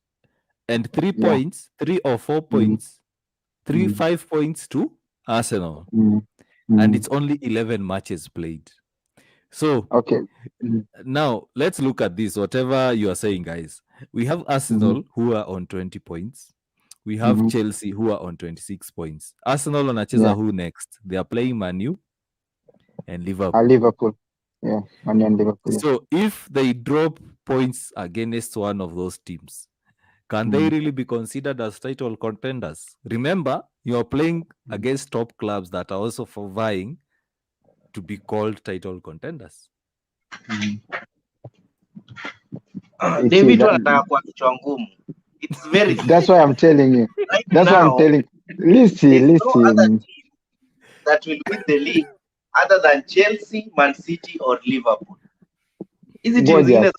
and 3 points, 3 or 4 points, 5 points to Arsenal. And it's only 11 matches played. So now let's look at this. Whatever you are saying, guys, we have Arsenal who are on 20 points. We have Chelsea who are on 26 points. Arsenal wanacheza who next? They are playing Man U and Liverpool. Liverpool. Yeah, Man U and Liverpool. So if they drop points against one of those teams, can they really be considered as title contenders? Remember, you are playing against top clubs that are also vying to be called title contenders. David anataka kwa kichwa ngumu. It's very That's why I'm telling you. Right That's now, why I'm telling you. Listen. No other team that will win the league other than Chelsea, Man City or Liverpool. Is it Evra.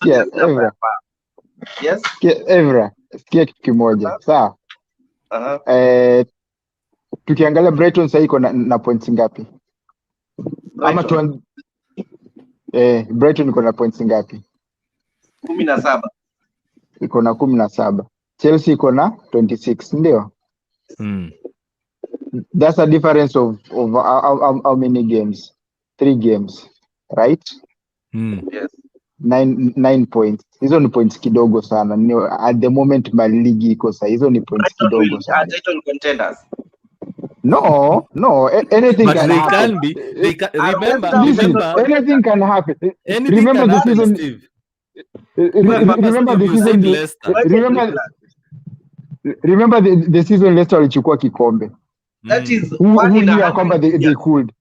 Yes? Evra. Sikia kitu kimoja. Sawa. Tukiangalia Brighton sasa iko na points ngapi? Ama Brighton iko na points ngapi? 17. Iko na 17. Chelsea iko na 26, ndio? That's a difference of how many games? 3 games, right? Yes. 9 points. Hizo ni points kidogo sana. At the moment my league iko sasa, hizo ni points kidogo sana. Title contenders. No, anything but can they happen. Can be. They can, remember, anything can happen. Anything remember can the happen, season. Steve. Remember the season. Remember the season Leicester walichukua kikombe. That is who knew kwamba they could.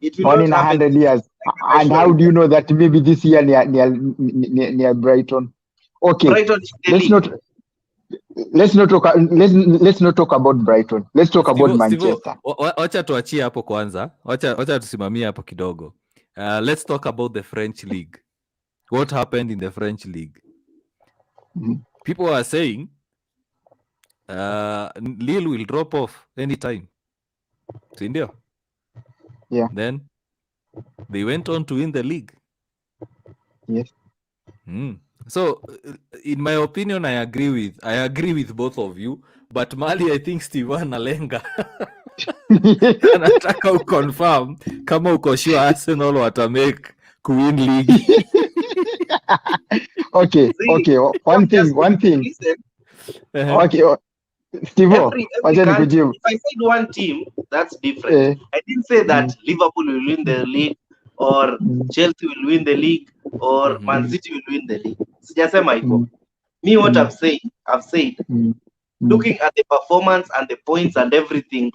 It will 1 in 100 years. And how do you know that maybe this year near Brighton? Okay. Brighton let's not talk about Brighton. Let's talk about Manchester. Wacha tuachie hapo kwanza. Wacha tusimamie hapo kidogo. let's talk about the French league. What happened in the French league? People are saying Lille will drop off anytime. India. Yeah. Then they went on to win the league. Yes. So, in my opinion, I agree with both of you. But Mali, I think Steven Alenga anataka uconfirm kama uko sure Arsenal watamake kuwin league. Okay. One thing. Listen, Okay. Stevo, every country, if I said one team, that's different. I didn't say that Liverpool will win the league or Chelsea will win the league or Man City will win the league. Sijasema hivyo. Me, what I've said, looking at the performance and the points and everything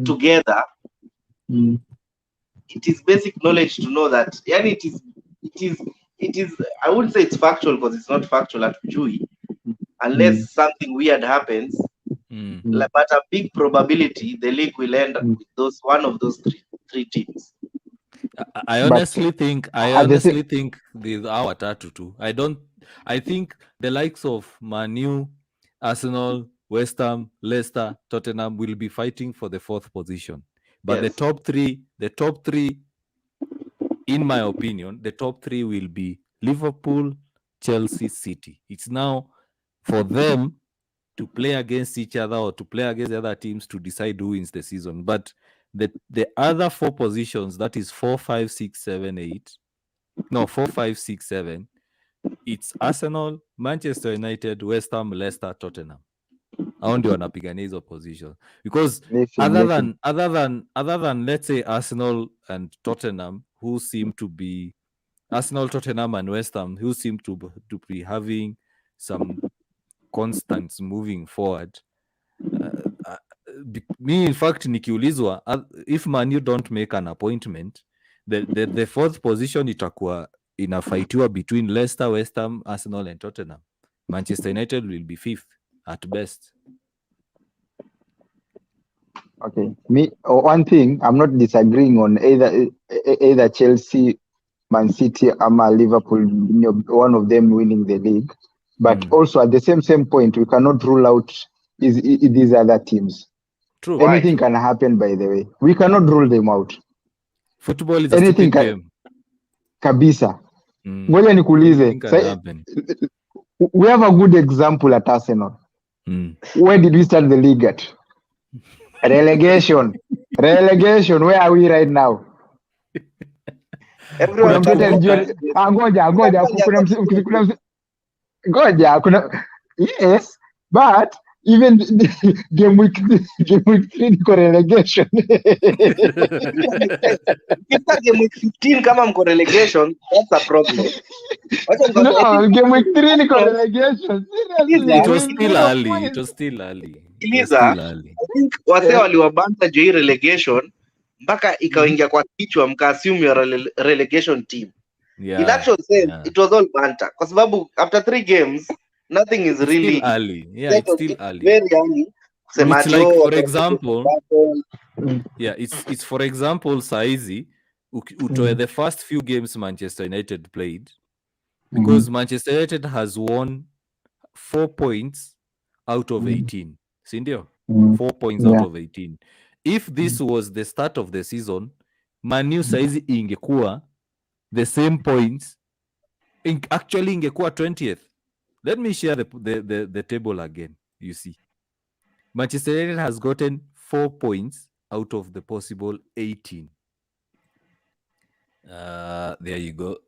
together, it is basic knowledge to know that. Yani it is. I wouldn't say it's factual because it's not factual at Jui, unless something weird happens. But a big probability the league will end up with one of those three teams. I honestly think with our Tatu too. I think the likes of Man U, Arsenal, West Ham, Leicester, Tottenham will be fighting for the 4th position. But the top three, in my opinion, the top 3 will be Liverpool, Chelsea, City. It's now for them to play against each other or to play against the other teams to decide who wins the season. But the other 4 positions, that is 4, 5, 6, 7, 8. No, 4, 5, 6, 7. It's Arsenal, Manchester United, West Ham, Leicester, Tottenham. Hao ndio wanapigania hizo position. Because other than let's say Arsenal and Tottenham, who seem to be Arsenal, Tottenham and West Ham, who seem to be having some constants moving forward. Me, in fact, nikiulizwa, if Man U don't make an appointment, the 4th position itakuwa inafightiwa between Leicester, West Ham, Arsenal and Tottenham. Manchester United will be 5th at best. Okay. One thing, I'm not disagreeing on either Chelsea, Man City, or Liverpool, one of them winning the league. But also at the same point, we cannot rule out these other teams. True. Anything can happen, by the way. We cannot rule them out. Football is a stupid game. Kabisa. Ngoja nikuulize. We have a good example at Arsenal. Where did we start the league at? Relegation. Where are we right now? Everyone yes, but even game week 3 niko relegation. If game week 15 kama mko relegation, that's a problem. No, game week 3 niko relegation. Seriously, it was still early. I think wase waliwabanta juu relegation mpaka ikaingia kwa kichwa mkaassume your relegation team. In actual sense, it was all banter. Kwa sababu after 3 games, nothing is really still early. Yeah, it's still early. Very early. It's like, for example, it's for example, saizi utoe the first few games Manchester United played, because Manchester United has won 4 points out of 18. Sindio? 4 points out of 18. If this was the start of the season, Man U saizi ingekuwa the same points. Actually ingekuwa 20th. Let me share the table again. You see, Manchester United has gotten 4 points out of the possible 18. There you go.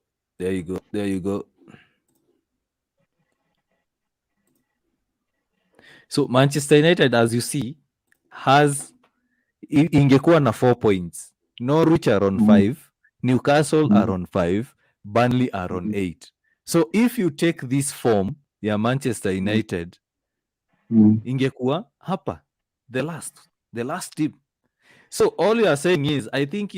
So Manchester United, as you see, has ingekuwa na 4 points. Norwich are on 5, Newcastle are on 5, Burnley are on 8. So if you take this form ya Manchester United, ingekuwa hapa the last team. So all you are saying is, I think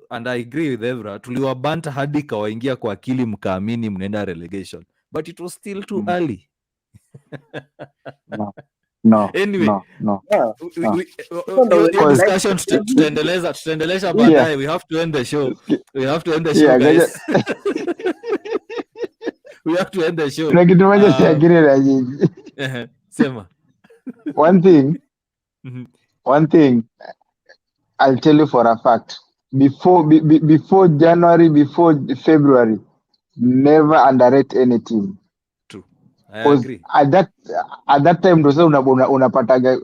and I agree with Evra, tuliwabanta hadi kawaingia kwa akili mkaamini mnaenda relegation, but it was still too early. No. Anyway, Yeah. your Cause discussion tutaendeleza baadaye. We have to end the show. ngoja Guys. We have to end the show. kuna kitu moja siagiri na nyinyi. Sema. One thing I'll tell you for a fact. Before January, before February, never underrate any team. True. I Because agree. at that time ndo sasa unapataga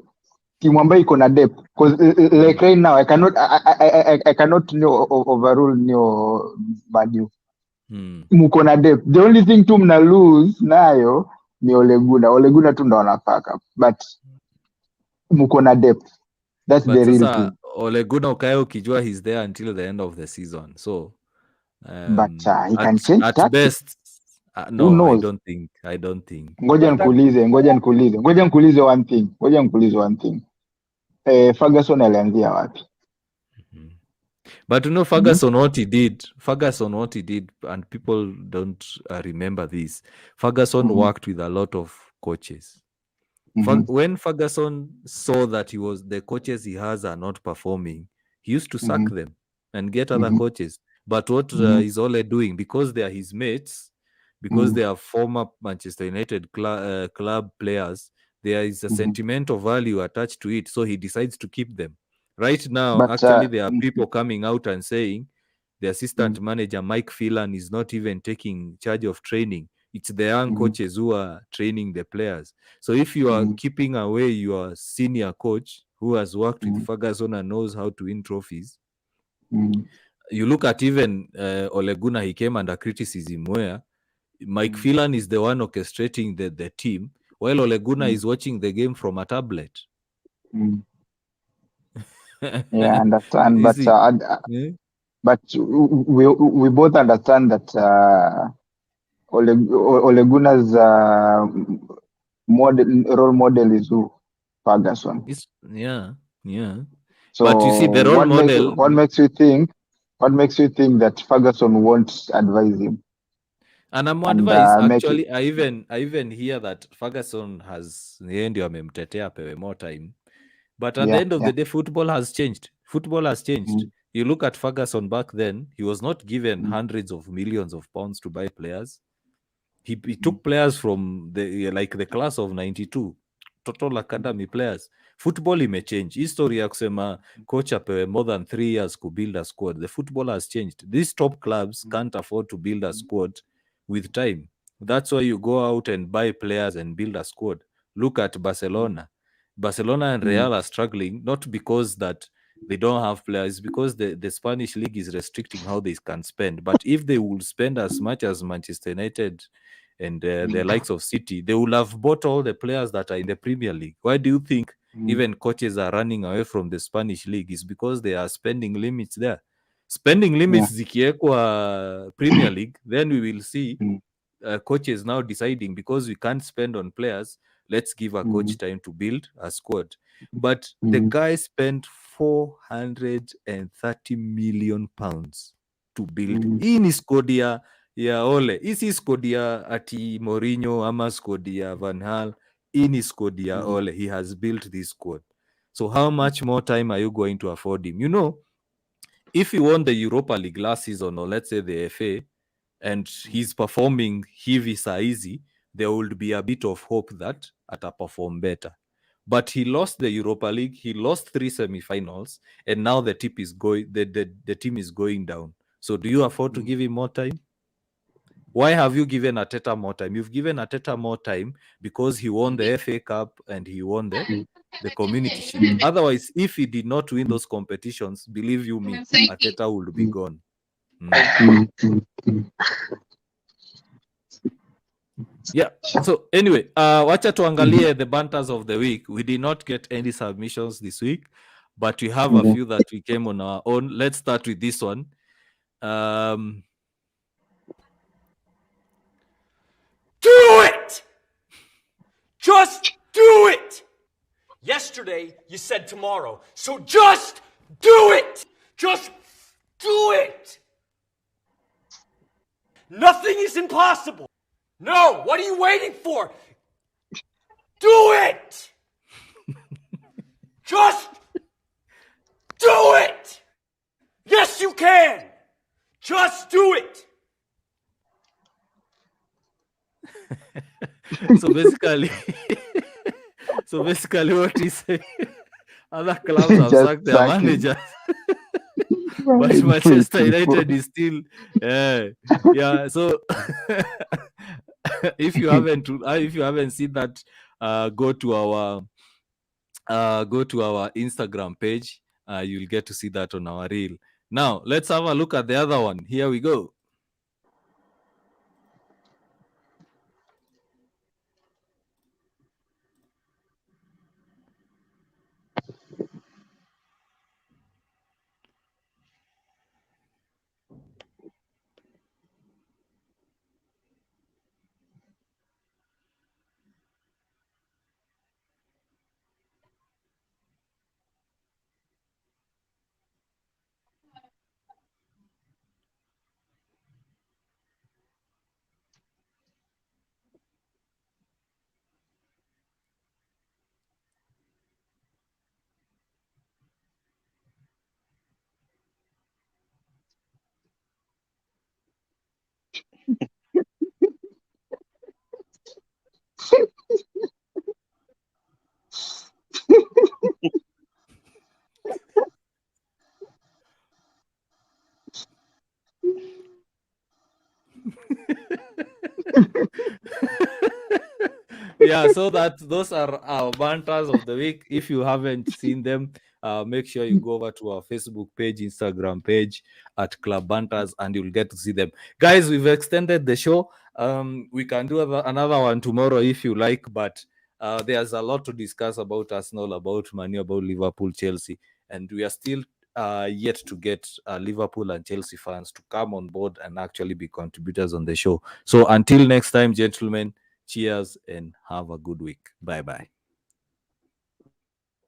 timu ambayo iko na depth. Because like right now I cannot overrule Manu. Mko na depth. The only thing tu mna lose nayo ni Oleguna tu ndo wanapaka. But mko na depth. That's But the real sasa thing. Oleguna ukae ukijua he's there until the end of the season. So But he can change at tactics. best Who no, knows? I don't think. Ngoja nikuulize one thing. Ferguson alianzia wapi? But you know Ferguson what he did, and people don't remember this. Ferguson worked with a lot of coaches. When Ferguson saw that the coaches he has are not performing, he used to sack them and get other coaches. But what is Ole doing? Because they are his mates, because they are former Manchester United club players, there is a sentimental value attached to it. So he decides to keep them. Right now, But, actually, there are people coming out and saying the assistant manager, Mike Phelan, is not even taking charge of training. It's the young coaches who are training the players. So if you are keeping away your senior coach who has worked with Ferguson and knows how to win trophies, you look at even Oleguna, he came under criticism where Mike Phelan is the one orchestrating the team, while Oleguna is watching the game from a tablet. Yeah, I understand. But we both understand that Oleguna's role model is who? Ferguson. Yeah. So but you see, the role model. What makes you think that Ferguson won't advise him? And I'm advised, actually, I even hear that Ferguson has ndio amemtetea pewe more time. But at the end of the day, football has changed. You look at Ferguson back then, he was not given hundreds of millions of pounds to buy players. He took players from the class of 92, total academy players. Football imechange. History ya kusema coach apewe more than 3 years to build a squad. The football has changed. These top clubs can't afford to build a squad with time. That's why you go out and buy players and build a squad. Look at Barcelona. Barcelona and Real are struggling, not because that they don't have players, because the Spanish league is restricting how they can spend. But if they will spend as much as Manchester United and the likes of City, they will have bought all the players that are in the Premier League. Why do you think even coaches are running away from the Spanish league? Is because they are spending limits there. Spending limits zikiekwa Premier League, then we will see coaches now deciding, because we can't spend on players, let's give a coach time to build a squad. But the guy spent 430 million pounds to build. Hii ni squad ya Ole. Hii si squad ya ati Mourinho ama squad ya Van Gaal. Hii ni squad ya Ole. He has built this squad. So how much more time are you going to afford him? You know, if he won the Europa League last season, or let's say the FA, and he's performing hivi saizi, there would be a bit of hope that ataperform better. But he lost the Europa League, he lost 3 semi-finals, and now the team is going down. So do you afford to give him more time? Why have you given Arteta more time? You've given Arteta more time because he won the FA Cup and he won the Community Shield. Otherwise, if he did not win those competitions, believe you me, Arteta would be gone. Yeah. So anyway, wacha tuangalie the banters of the week. We did not get any submissions this week, but we have a few that we came on our own. Let's start with this one. Do it! Just do it! Yesterday, you said tomorrow. So just do it! Just do it! Nothing is impossible. No, what are you waiting for? Do it! Just do it! Yes, you can! Just do it! So basically, what he said, other clubs have Just sacked their sack him. managers, but Manchester United is still, yeah. So if you haven't seen that, go to our Instagram page. You'll get to see that on our reel. Now let's have a look at the other one. Here we go. Yeah, so those are our banters of the week. If you haven't seen them, make sure you go over to our Facebook page, Instagram page at Club Banters, and you'll get to see them. Guys, we've extended the show. We can do another one tomorrow if you like, but there's a lot to discuss about Arsenal, about Man U, about Liverpool, Chelsea, and we are still yet to get Liverpool and Chelsea fans to come on board and actually be contributors on the show. So until next time, gentlemen, cheers and have a good week. Bye bye.